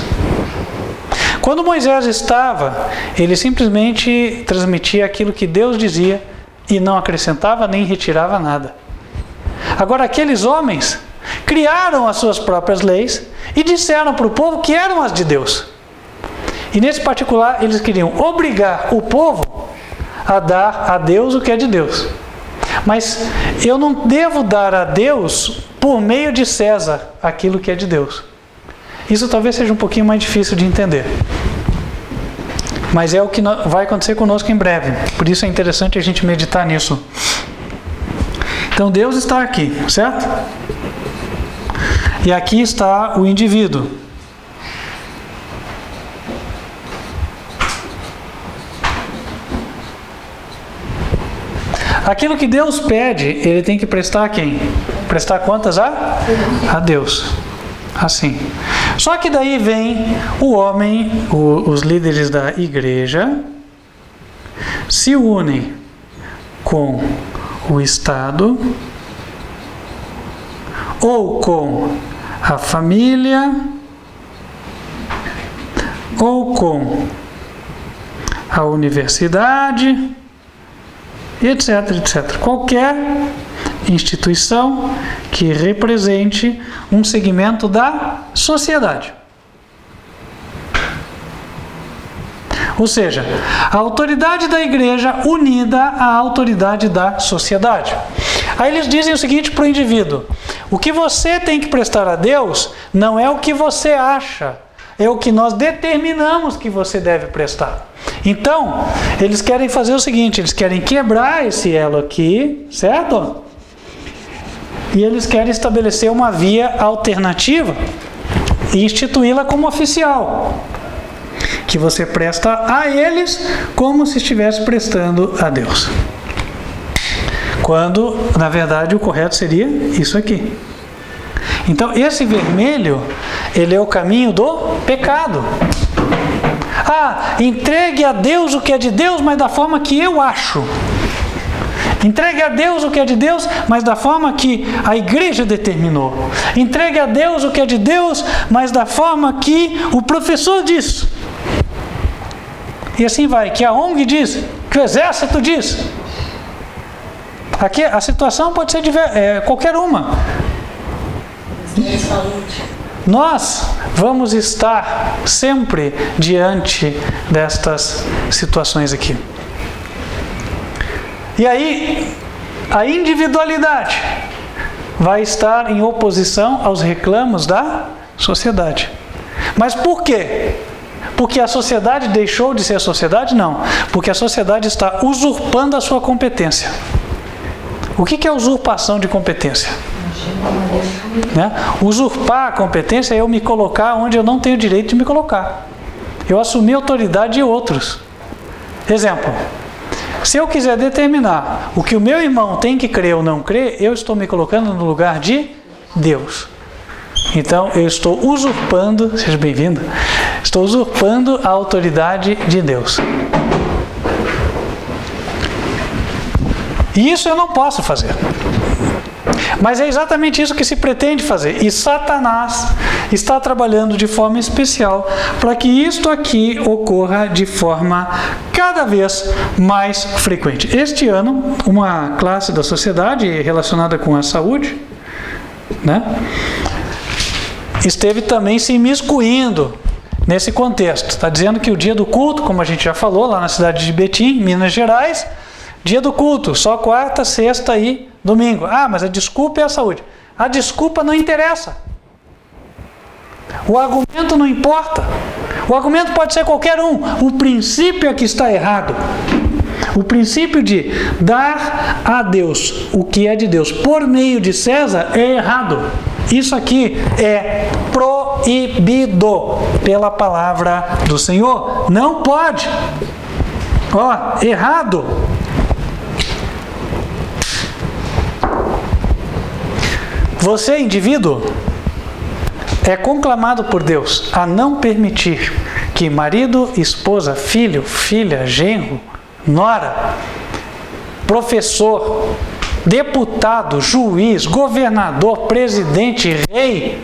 Speaker 1: Quando Moisés estava, ele simplesmente transmitia aquilo que Deus dizia e não acrescentava nem retirava nada. Agora aqueles homens criaram as suas próprias leis e disseram para o povo que eram as de Deus. E nesse particular, eles queriam obrigar o povo a dar a Deus o que é de Deus. Mas eu não devo dar a Deus por meio de César aquilo que é de Deus. Isso talvez seja um pouquinho mais difícil de entender. Mas é o que vai acontecer conosco em breve. Por isso é interessante a gente meditar nisso. Então Deus está aqui, certo? E aqui está o indivíduo. Aquilo que Deus pede, ele tem que prestar a quem? Prestar contas a Deus. Assim. Só que daí vem o homem, os líderes da igreja, se unem com o Estado, ou com a família, ou com a universidade, etc, etc. Qualquer instituição que represente um segmento da sociedade. Ou seja, a autoridade da igreja unida à autoridade da sociedade. Aí eles dizem o seguinte para o indivíduo: o que você tem que prestar a Deus não é o que você acha, é o que nós determinamos que você deve prestar. Então, eles querem fazer o seguinte: eles querem quebrar esse elo aqui, certo? E eles querem estabelecer uma via alternativa e instituí-la como oficial, que você presta a eles como se estivesse prestando a Deus. Quando, na verdade, o correto seria isso aqui. Então, esse vermelho, ele é o caminho do pecado. Entregue a Deus o que é de Deus, mas da forma que eu acho. Entregue a Deus o que é de Deus, mas da forma que a igreja determinou. Entregue a Deus o que é de Deus, mas da forma que o professor diz. E assim vai, que a ONG diz, que o exército diz. Aqui a situação pode ser qualquer uma. Nós vamos estar sempre diante destas situações aqui. E aí, a individualidade vai estar em oposição aos reclamos da sociedade. Mas por quê? Porque a sociedade deixou de ser sociedade? Não. Porque a sociedade está usurpando a sua competência. O que é usurpação de competência? Usurpar a competência é eu me colocar onde eu não tenho direito de me colocar. Eu assumir a autoridade de outros. Exemplo: se eu quiser determinar o que o meu irmão tem que crer ou não crer, eu estou me colocando no lugar de Deus. Então eu estou usurpando, seja bem-vindo, estou usurpando a autoridade de Deus. E isso eu não posso fazer. Mas é exatamente isso que se pretende fazer. E Satanás está trabalhando de forma especial para que isto aqui ocorra de forma cada vez mais frequente. Este ano, uma classe da sociedade relacionada com a saúde, esteve também se imiscuindo nesse contexto. Está dizendo que o dia do culto, como a gente já falou, lá na cidade de Betim, Minas Gerais, dia do culto, só quarta, sexta e domingo. Mas a desculpa é a saúde. A desculpa não interessa. O argumento não importa. O argumento pode ser qualquer um. O princípio é que está errado. O princípio de dar a Deus o que é de Deus por meio de César é errado. Isso aqui é proibido pela palavra do Senhor. Não pode. Errado. Você, indivíduo, é conclamado por Deus a não permitir que marido, esposa, filho, filha, genro, nora, professor, deputado, juiz, governador, presidente, rei,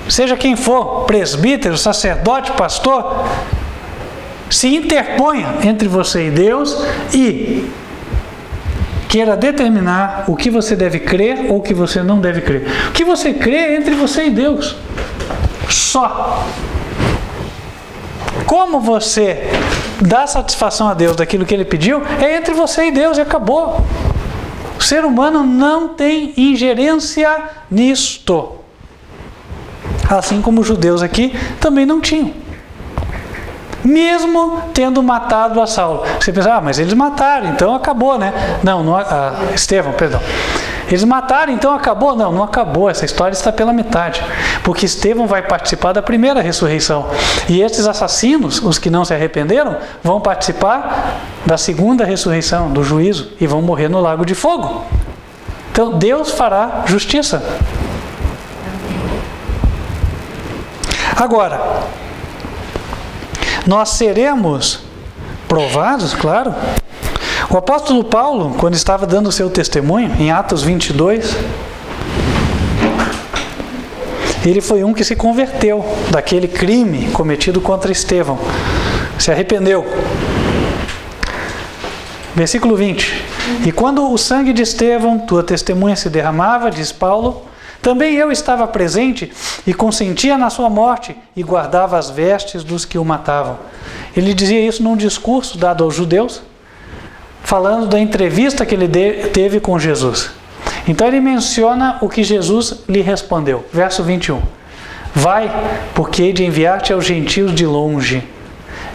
Speaker 1: seja quem for, presbítero, sacerdote, pastor, se interponha entre você e Deus e queira determinar o que você deve crer ou o que você não deve crer. O que você crê é entre você e Deus. Só. Como você dá satisfação a Deus daquilo que Ele pediu, é entre você e Deus e acabou. O ser humano não tem ingerência nisto. Assim como os judeus aqui também não tinham. Mesmo tendo matado a Saulo. Você pensa, mas eles mataram, então acabou, né? Não, Estevão, perdão. Eles mataram, então acabou? Não, não acabou. Essa história está pela metade. Porque Estevão vai participar da primeira ressurreição. E esses assassinos, os que não se arrependeram, vão participar da segunda ressurreição, do juízo, e vão morrer no lago de fogo. Então Deus fará justiça. Agora, nós seremos provados, claro. O apóstolo Paulo, quando estava dando o seu testemunho, em Atos 22, ele foi um que se converteu daquele crime cometido contra Estevão. Se arrependeu. Versículo 20. E quando o sangue de Estevão, tua testemunha, se derramava, diz Paulo, também eu estava presente e consentia na sua morte e guardava as vestes dos que o matavam. Ele dizia isso num discurso dado aos judeus, falando da entrevista que ele teve com Jesus. Então ele menciona o que Jesus lhe respondeu. Verso 21. Vai, porque hei de enviar-te aos gentios de longe.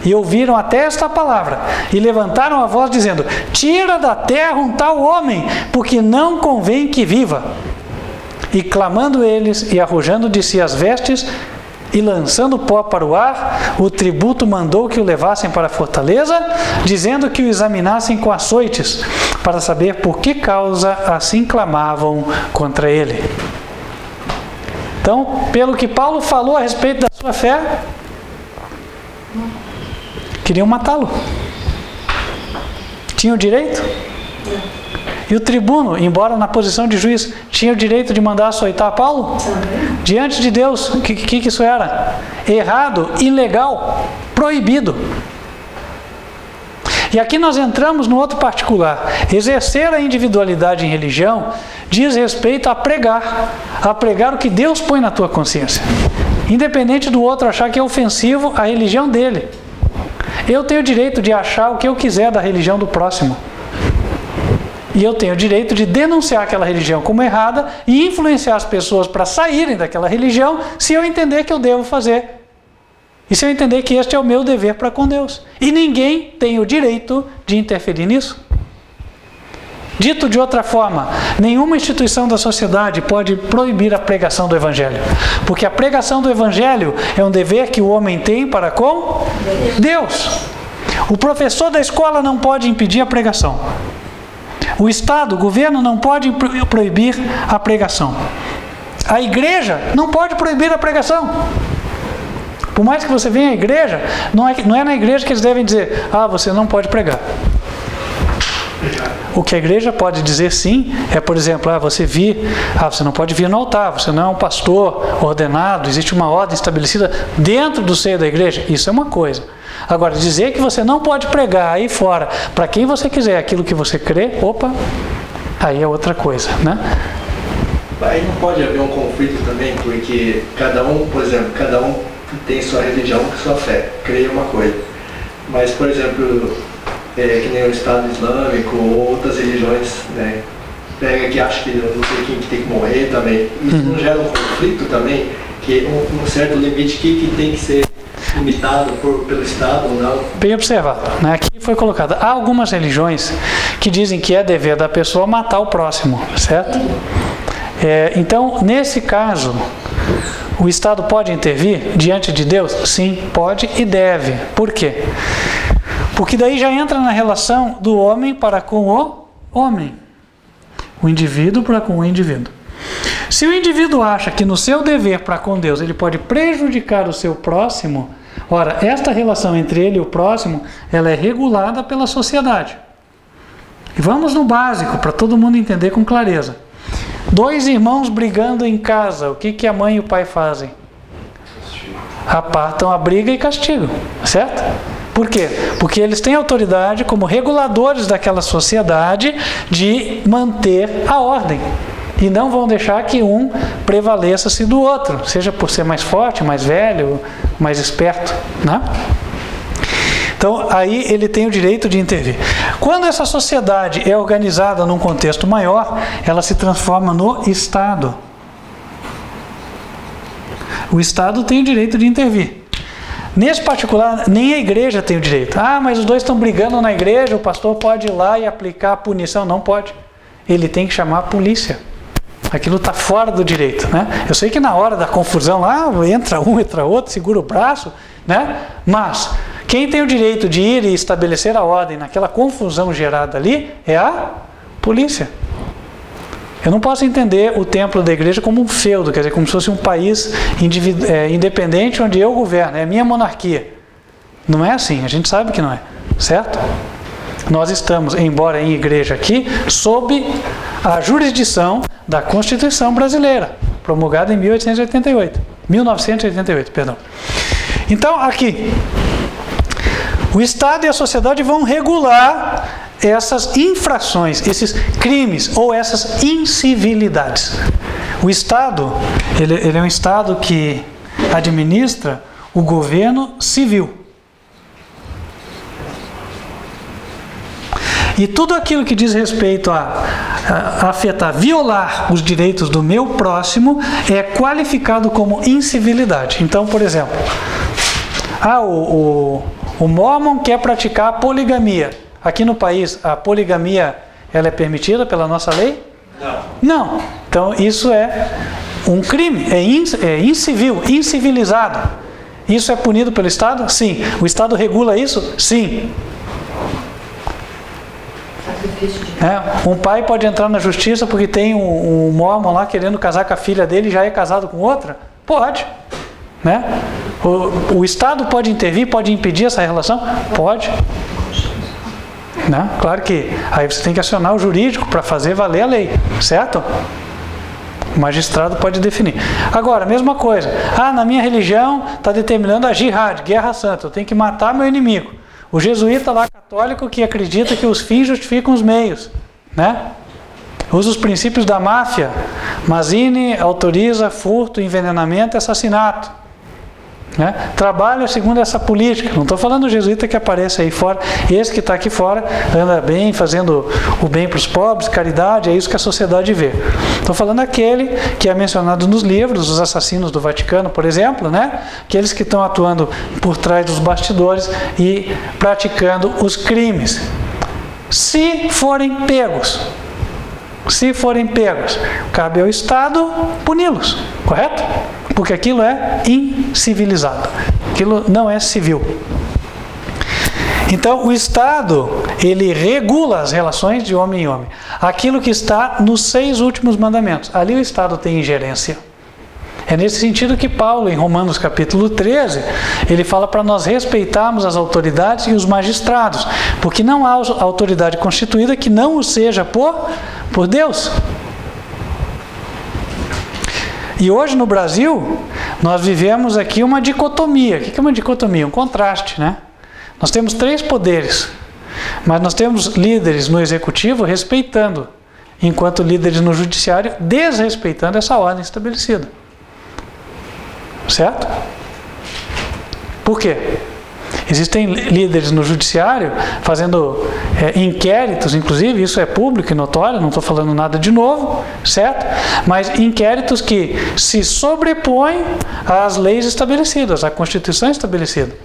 Speaker 1: E ouviram até esta palavra, e levantaram a voz dizendo, tira da terra um tal homem, porque não convém que viva. E clamando eles, e arrojando de si as vestes, e lançando pó para o ar, o tributo mandou que o levassem para a fortaleza, dizendo que o examinassem com açoites, para saber por que causa assim clamavam contra ele. Então, pelo que Paulo falou a respeito da sua fé, queriam matá-lo. Tinha o direito? E o tribuno, embora na posição de juiz, tinha o direito de mandar açoitar Paulo? Diante de Deus, o que isso era? Errado, ilegal, proibido. E aqui nós entramos no outro particular. Exercer a individualidade em religião diz respeito a pregar o que Deus põe na tua consciência. Independente do outro achar que é ofensivo à religião dele. Eu tenho o direito de achar o que eu quiser da religião do próximo. E eu tenho o direito de denunciar aquela religião como errada e influenciar as pessoas para saírem daquela religião se eu entender que eu devo fazer. E se eu entender que este é o meu dever para com Deus. E ninguém tem o direito de interferir nisso. Dito de outra forma, nenhuma instituição da sociedade pode proibir a pregação do Evangelho. Porque a pregação do Evangelho é um dever que o homem tem para com Deus. O professor da escola não pode impedir a pregação. O Estado, o governo não pode proibir a pregação. A igreja não pode proibir a pregação. Por mais que você venha à igreja, não é na igreja que eles devem dizer, você não pode pregar. O que a igreja pode dizer sim, é por exemplo, você não pode vir no altar, você não é um pastor ordenado, existe uma ordem estabelecida dentro do seio da igreja, isso é uma coisa. Agora, dizer que você não pode pregar aí fora, para quem você quiser, aquilo que você crê, aí é outra coisa, né?
Speaker 5: Aí não pode haver um conflito também, porque cada um tem sua religião, sua fé, crê em uma coisa. Mas, por exemplo, que nem o Estado Islâmico ou outras religiões, né, pega que acha que não sei quem que tem que morrer também. Isso não gera um conflito também, que um certo limite que tem que ser limitado pelo Estado ou não?
Speaker 1: Bem observado, né? Aqui foi colocado. Há algumas religiões que dizem que é dever da pessoa matar o próximo, certo? Então, nesse caso, o Estado pode intervir diante de Deus? Sim, pode e deve. Por quê? Porque daí já entra na relação do homem para com o homem. O indivíduo para com o indivíduo. Se o indivíduo acha que no seu dever para com Deus ele pode prejudicar o seu próximo, ora, esta relação entre ele e o próximo, ela é regulada pela sociedade. E vamos no básico, para todo mundo entender com clareza. 2 irmãos brigando em casa, o que a mãe e o pai fazem? Apartam a briga e castigam, certo? Por quê? Porque eles têm autoridade como reguladores daquela sociedade de manter a ordem. E não vão deixar que um prevaleça-se do outro, seja por ser mais forte, mais velho, mais esperto, né? Então, aí ele tem o direito de intervir. Quando essa sociedade é organizada num contexto maior, ela se transforma no Estado. O Estado tem o direito de intervir. Nesse particular, nem a igreja tem o direito. Mas os dois estão brigando na igreja, o pastor pode ir lá e aplicar a punição. Não pode. Ele tem que chamar a polícia. Aquilo está fora do direito, né? Eu sei que na hora da confusão lá, entra um, entra outro, segura o braço, né? Mas quem tem o direito de ir e estabelecer a ordem naquela confusão gerada ali é a polícia. Eu não posso entender o templo da igreja como um feudo, quer dizer, como se fosse um país independente onde eu governo, é a minha monarquia. Não é assim, a gente sabe que não é, certo? Nós estamos, embora em igreja aqui, sob a jurisdição da Constituição Brasileira, promulgada em 1988, perdão. Então, aqui, o Estado e a sociedade vão regular essas infrações, esses crimes ou essas incivilidades. O Estado, ele é um Estado que administra o governo civil. E tudo aquilo que diz respeito a afetar, violar os direitos do meu próximo é qualificado como incivilidade. Então, por exemplo, o Mormon quer praticar a poligamia. Aqui no país, a poligamia ela é permitida pela nossa lei? Não. Então, isso é um crime, é incivil, incivilizado. Isso é punido pelo Estado? Sim. O Estado regula isso? Sim. Um pai pode entrar na justiça porque tem um mormon lá querendo casar com a filha dele e já é casado com outra? Pode. Né? O Estado pode intervir, pode impedir essa relação? Pode. Né? Claro que aí você tem que acionar o jurídico para fazer valer a lei, certo? O magistrado pode definir. Agora, mesma coisa. Na minha religião está determinando a jihad, guerra santa. Eu tenho que matar meu inimigo. O jesuíta lá católico que acredita que os fins justificam os meios, né? Usa os princípios da máfia. Mazzini autoriza furto, envenenamento e assassinato, né? Trabalha segundo essa política. Não estou falando do jesuíta que aparece aí fora. Esse que está aqui fora anda bem, fazendo o bem para os pobres, caridade, é isso que a sociedade vê. Estou falando aquele que é mencionado nos livros, os assassinos do Vaticano, por exemplo, né? Aqueles que estão atuando por trás dos bastidores e praticando os crimes. Se forem pegos, cabe ao Estado puni-los, correto? Porque aquilo é incivilizado, aquilo não é civil. Então, o Estado, ele regula as relações de homem em homem. Aquilo que está nos 6 últimos mandamentos. Ali o Estado tem ingerência. É nesse sentido que Paulo, em Romanos capítulo 13, ele fala para nós respeitarmos as autoridades e os magistrados, porque não há autoridade constituída que não o seja por Deus. E hoje no Brasil, nós vivemos aqui uma dicotomia. O que é uma dicotomia? Um contraste, né? Nós temos 3 poderes, mas nós temos líderes no executivo respeitando, enquanto líderes no judiciário desrespeitando essa ordem estabelecida. Certo? Por quê? Existem líderes no judiciário fazendo inquéritos, inclusive, isso é público e notório, não estou falando nada de novo, certo? Mas inquéritos que se sobrepõem às leis estabelecidas, à Constituição estabelecida.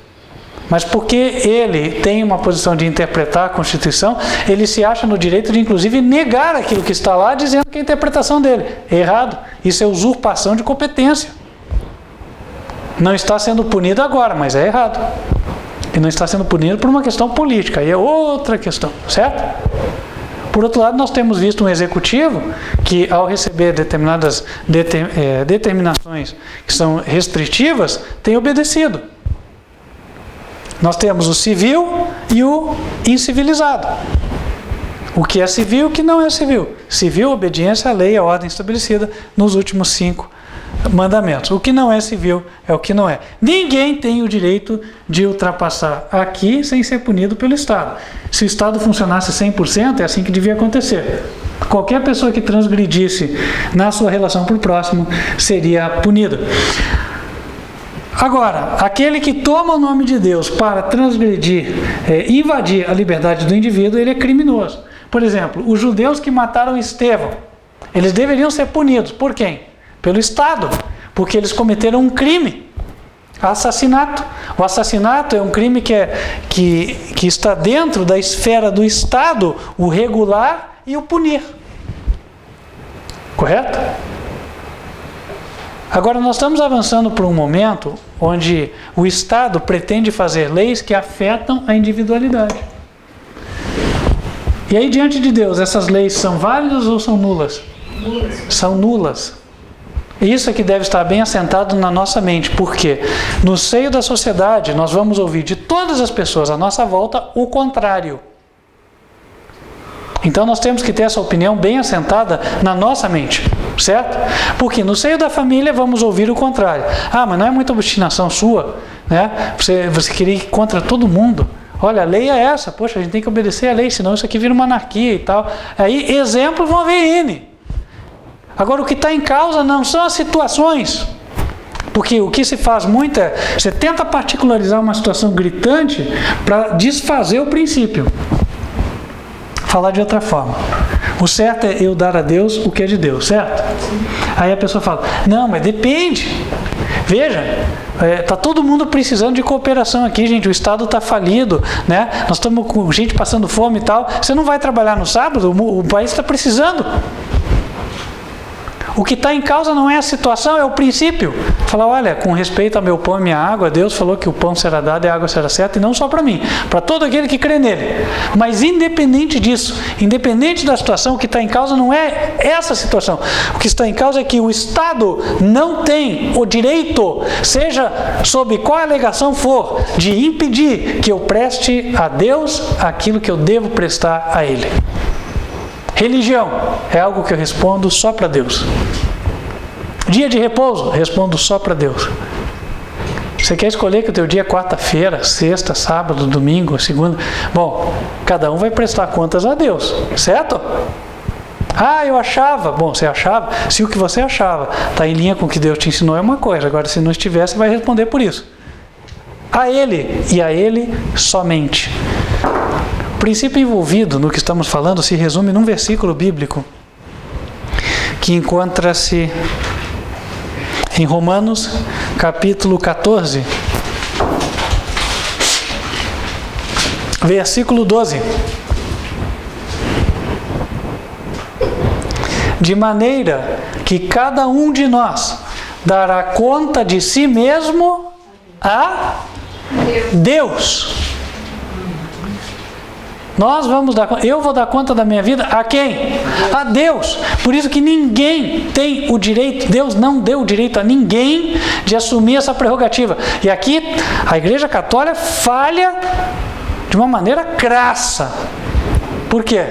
Speaker 1: Mas porque ele tem uma posição de interpretar a Constituição, ele se acha no direito de, inclusive, negar aquilo que está lá, dizendo que a interpretação dele é errado. Isso é usurpação de competência. Não está sendo punido agora, mas é errado. E não está sendo punido por uma questão política, aí é outra questão, certo? Por outro lado, nós temos visto um executivo que, ao receber determinadas determinações que são restritivas, tem obedecido. Nós temos o civil e o incivilizado. O que é civil e o que não é civil. Civil, obediência à lei, à ordem estabelecida nos últimos 5 mandamentos. O que não é civil é o que não é. Ninguém tem o direito de ultrapassar aqui sem ser punido pelo Estado. Se o Estado funcionasse 100%, é assim que devia acontecer. Qualquer pessoa que transgredisse na sua relação com o próximo seria punida. Agora, aquele que toma o nome de Deus para transgredir, invadir a liberdade do indivíduo, ele é criminoso. Por exemplo, os judeus que mataram Estevão, eles deveriam ser punidos. Por quem? Pelo Estado, porque eles cometeram um crime, assassinato. O assassinato é um crime que está dentro da esfera do Estado, o regular e o punir. Correto? Agora, nós estamos avançando para um momento onde o Estado pretende fazer leis que afetam a individualidade. E aí, diante de Deus, essas leis são válidas ou são nulas? São nulas. Isso é que deve estar bem assentado na nossa mente, porque no seio da sociedade nós vamos ouvir de todas as pessoas à nossa volta o contrário. Então nós temos que ter essa opinião bem assentada na nossa mente, certo? Porque no seio da família vamos ouvir o contrário. Mas não é muita obstinação sua, né? Você queria ir contra todo mundo. Olha, a lei é essa, poxa, a gente tem que obedecer a lei, senão isso aqui vira uma anarquia e tal. Aí, exemplos vão haver N. Agora, o que está em causa não são as situações. Porque o que se faz muito é, você tenta particularizar uma situação gritante para desfazer o princípio. Falar de outra forma. O certo é eu dar a Deus o que é de Deus, certo? Aí a pessoa fala, não, mas depende. Veja, está todo mundo precisando de cooperação aqui, gente. O Estado está falido, né? Nós estamos com gente passando fome e tal. Você não vai trabalhar no sábado? O país está precisando. O que está em causa não é a situação, é o princípio. Falar, olha, com respeito ao meu pão e minha água, Deus falou que o pão será dado e a água será certa, e não só para mim, para todo aquele que crê nele. Mas independente disso, independente da situação, o que está em causa não é essa situação. O que está em causa é que o Estado não tem o direito, seja sob qual alegação for, de impedir que eu preste a Deus aquilo que eu devo prestar a Ele. Religião é algo que eu respondo só para Deus. Dia de repouso, respondo só para Deus. Você quer escolher que o teu dia é quarta-feira, sexta, sábado, domingo, segunda? Bom, cada um vai prestar contas a Deus, certo? Ah, eu achava. Bom, você achava? Se o que você achava está em linha com o que Deus te ensinou é uma coisa. Agora, se não estiver, você vai responder por isso. A Ele e a Ele somente. O princípio envolvido no que estamos falando se resume num versículo bíblico que encontra-se em Romanos, capítulo 14, versículo 12. De maneira que cada um de nós dará conta de si mesmo a Deus. Eu vou dar conta da minha vida a quem? A Deus. Por isso que ninguém tem o direito, Deus não deu o direito a ninguém de assumir essa prerrogativa. E aqui a Igreja Católica falha de uma maneira crassa. Por quê?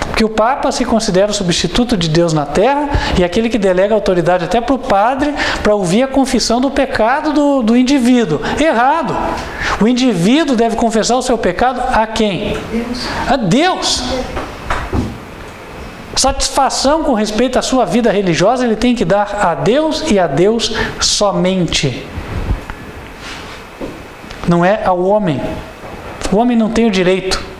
Speaker 1: Porque o Papa se considera o substituto de Deus na Terra e aquele que delega autoridade até para o padre para ouvir a confissão do pecado do indivíduo. Errado. O indivíduo deve confessar o seu pecado a quem? A Deus. Satisfação com respeito à sua vida religiosa ele tem que dar a Deus e a Deus somente. Não é ao homem. O homem não tem o direito.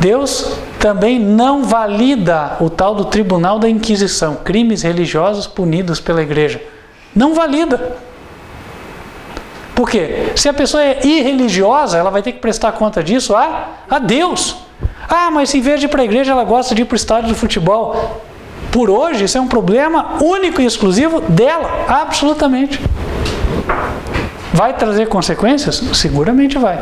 Speaker 1: Deus também não valida o tal do Tribunal da Inquisição, crimes religiosos punidos pela Igreja. Não valida. Por quê? Se a pessoa é irreligiosa, ela vai ter que prestar conta disso a Deus. Ah, mas se em vez de ir para a igreja, ela gosta de ir para o estádio de futebol. Por hoje, isso é um problema único e exclusivo dela, absolutamente. Vai trazer consequências? Seguramente vai.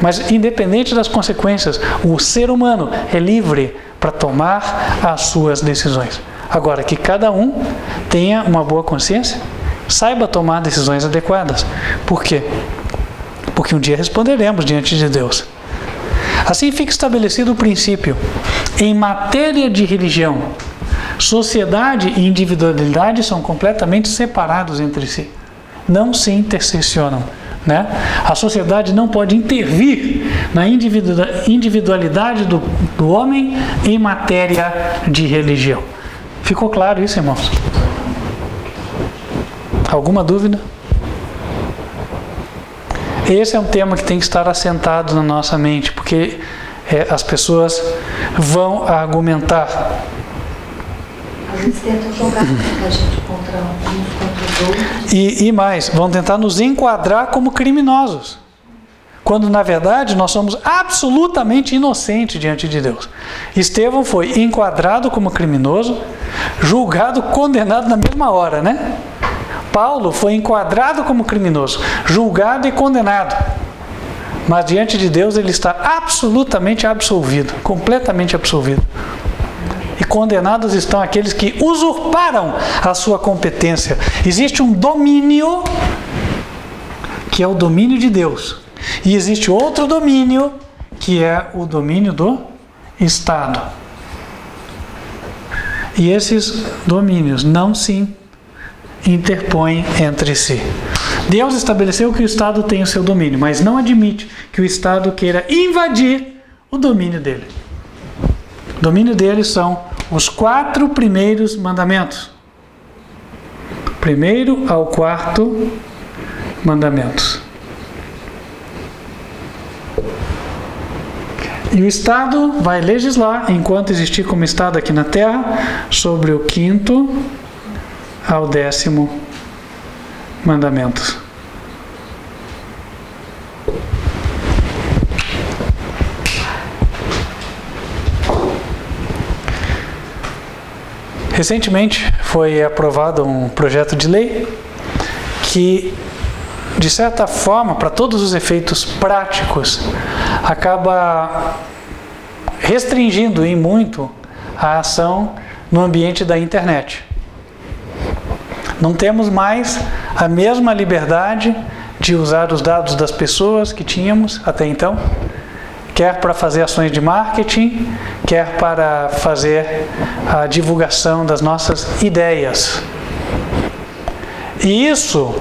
Speaker 1: Mas independente das consequências, o ser humano é livre para tomar as suas decisões. Agora, que cada um tenha uma boa consciência, saiba tomar decisões adequadas. Por quê? Porque um dia responderemos diante de Deus. Assim fica estabelecido o princípio. Em matéria de religião, sociedade e individualidade são completamente separados entre si. Não se interseccionam. Né? A sociedade não pode intervir na individualidade do homem em matéria de religião. Ficou claro isso, irmãos? Alguma dúvida? Esse é um tema que tem que estar assentado na nossa mente, porque as pessoas vão argumentar.
Speaker 4: Às vezes tentam jogar a gente contra os outros.
Speaker 1: E mais, vão tentar nos enquadrar como criminosos. Quando, na verdade, nós somos absolutamente inocentes diante de Deus. Estevão foi enquadrado como criminoso, julgado, condenado na mesma hora, né? Paulo foi enquadrado como criminoso, julgado e condenado. Mas diante de Deus ele está absolutamente absolvido, completamente absolvido. E condenados estão aqueles que usurparam a sua competência. Existe um domínio, que é o domínio de Deus. E existe outro domínio, que é o domínio do Estado. E esses domínios não se interpõem entre si. Deus estabeleceu que o Estado tem o seu domínio, mas não admite que o Estado queira invadir o domínio dele. O domínio dele são os 4 primeiros mandamentos. Primeiro ao 4 mandamentos. E o Estado vai legislar, enquanto existir como Estado aqui na Terra, sobre o 5º ao 10º mandamento. Recentemente foi aprovado um projeto de lei que, de certa forma, para todos os efeitos práticos, acaba restringindo em muito a ação no ambiente da internet. Não temos mais a mesma liberdade de usar os dados das pessoas que tínhamos até então, quer para fazer ações de marketing, quer para fazer a divulgação das nossas ideias. E isso,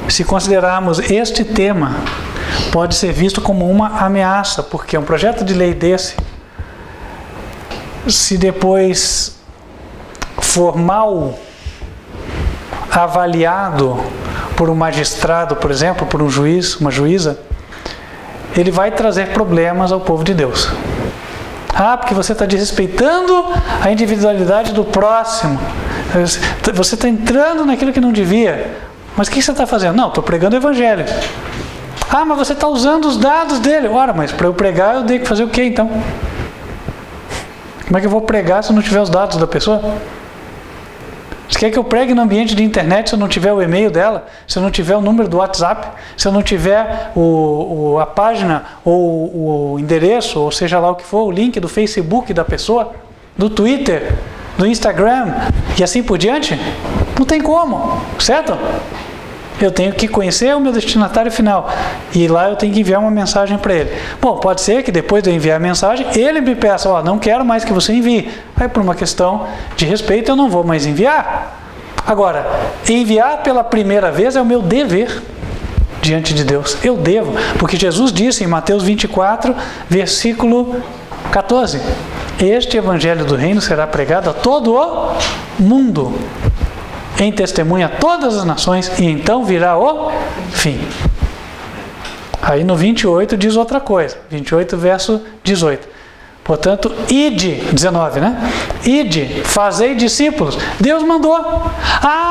Speaker 1: se considerarmos este tema, pode ser visto como uma ameaça, porque um projeto de lei desse, se depois for mal avaliado por um magistrado, por exemplo, por um juiz, uma juíza, ele vai trazer problemas ao povo de Deus. Porque você está desrespeitando a individualidade do próximo. Você está entrando naquilo que não devia. Mas o que você está fazendo? Não, estou pregando o evangelho. Mas você está usando os dados dele. Ora, mas para eu pregar eu tenho que fazer o quê então? Como é que eu vou pregar se eu não tiver os dados da pessoa? Você quer que eu pregue no ambiente de internet se eu não tiver o e-mail dela? Se eu não tiver o número do WhatsApp? Se eu não tiver a página ou o endereço, ou seja lá o que for, o link do Facebook da pessoa, do Twitter, do Instagram e assim por diante? Não tem como, certo? Eu tenho que conhecer o meu destinatário final e lá eu tenho que enviar uma mensagem para ele. Bom, pode ser que depois de eu enviar a mensagem, ele me peça, não quero mais que você envie. Aí por uma questão de respeito eu não vou mais enviar. Agora, enviar pela primeira vez é o meu dever diante de Deus. Eu devo, porque Jesus disse em Mateus 24, versículo 14, este evangelho do reino será pregado a todo o mundo, em testemunha a todas as nações, e então virá o fim. Aí no 28 diz outra coisa, 28 verso 18. Portanto, ide, 19, né? Ide, fazei discípulos. Deus mandou.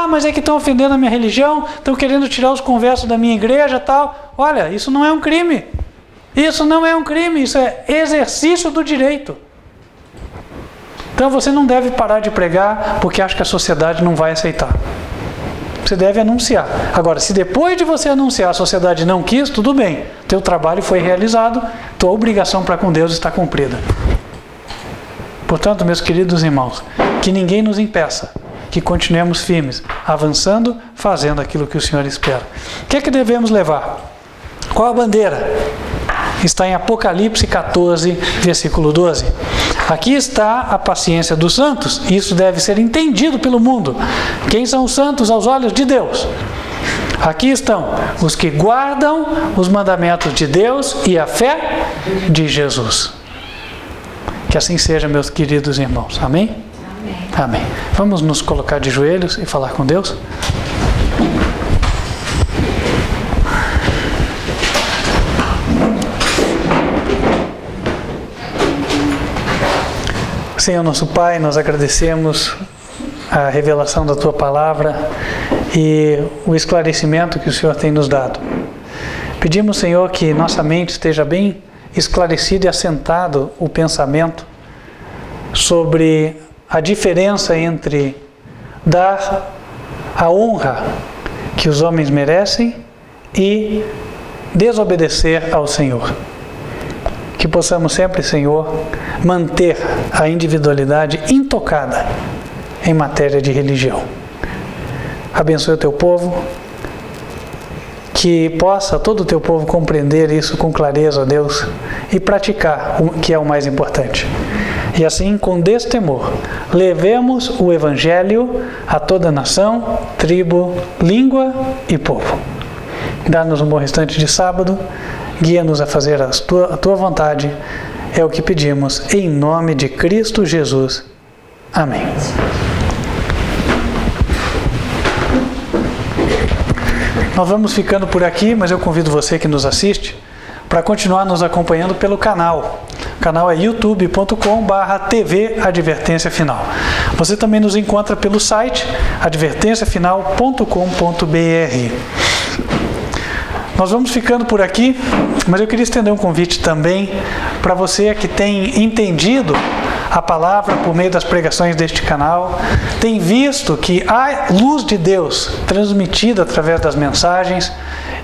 Speaker 1: Mas é que estão ofendendo a minha religião, estão querendo tirar os conversos da minha igreja e tal. Olha, isso não é um crime. Isso não é um crime, isso é exercício do direito. Então você não deve parar de pregar porque acha que a sociedade não vai aceitar. Você deve anunciar. Agora, se depois de você anunciar a sociedade não quis, tudo bem. Teu trabalho foi realizado, tua obrigação para com Deus está cumprida. Portanto, meus queridos irmãos, que ninguém nos impeça, que continuemos firmes, avançando, fazendo aquilo que o Senhor espera. O que é que devemos levar? Qual a bandeira? Está em Apocalipse 14, versículo 12. Aqui está a paciência dos santos. Isso deve ser entendido pelo mundo. Quem são os santos aos olhos de Deus? Aqui estão os que guardam os mandamentos de Deus e a fé de Jesus. Que assim seja, meus queridos irmãos. Amém? Amém. Amém. Vamos nos colocar de joelhos e falar com Deus? Senhor nosso Pai, nós agradecemos a revelação da Tua Palavra e o esclarecimento que o Senhor tem nos dado. Pedimos, Senhor, que nossa mente esteja bem esclarecida e assentado o pensamento sobre a diferença entre dar a honra que os homens merecem e desobedecer ao Senhor. Que possamos sempre, Senhor, manter a individualidade intocada em matéria de religião. Abençoe o Teu povo, que possa todo o Teu povo compreender isso com clareza, ó Deus, e praticar o que é o mais importante. E assim, com destemor, levemos o Evangelho a toda nação, tribo, língua e povo. Dá-nos um bom restante de sábado, guia-nos a fazer a tua vontade, é o que pedimos, em nome de Cristo Jesus. Amém. Nós vamos ficando por aqui, mas eu convido você que nos assiste para continuar nos acompanhando pelo canal. O canal é youtube.com/TV Advertência Final. Você também nos encontra pelo site advertenciafinal.com.br. Nós vamos ficando por aqui, mas eu queria estender um convite também para você que tem entendido a palavra por meio das pregações deste canal, tem visto que há luz de Deus transmitida através das mensagens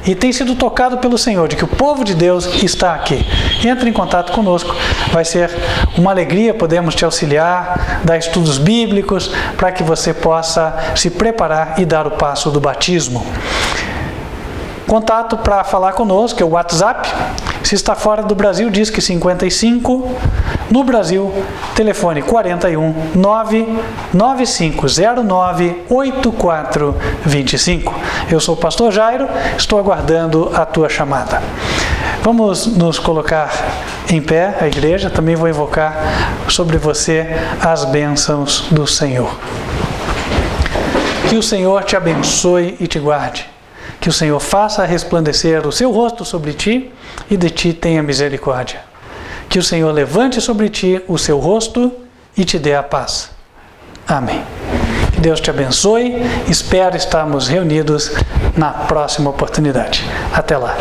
Speaker 1: e tem sido tocado pelo Senhor, de que o povo de Deus está aqui. Entre em contato conosco, vai ser uma alegria podermos te auxiliar, dar estudos bíblicos, para que você possa se preparar e dar o passo do batismo. Contato para falar conosco é o WhatsApp. Se está fora do Brasil, diz que 55. No Brasil, telefone 41 99509 8425. Eu sou o pastor Jairo, estou aguardando a tua chamada. Vamos nos colocar em pé, a igreja. Também vou invocar sobre você as bênçãos do Senhor. Que o Senhor te abençoe e te guarde. Que o Senhor faça resplandecer o seu rosto sobre ti e de ti tenha misericórdia. Que o Senhor levante sobre ti o seu rosto e te dê a paz. Amém. Que Deus te abençoe. Espero estarmos reunidos na próxima oportunidade. Até lá.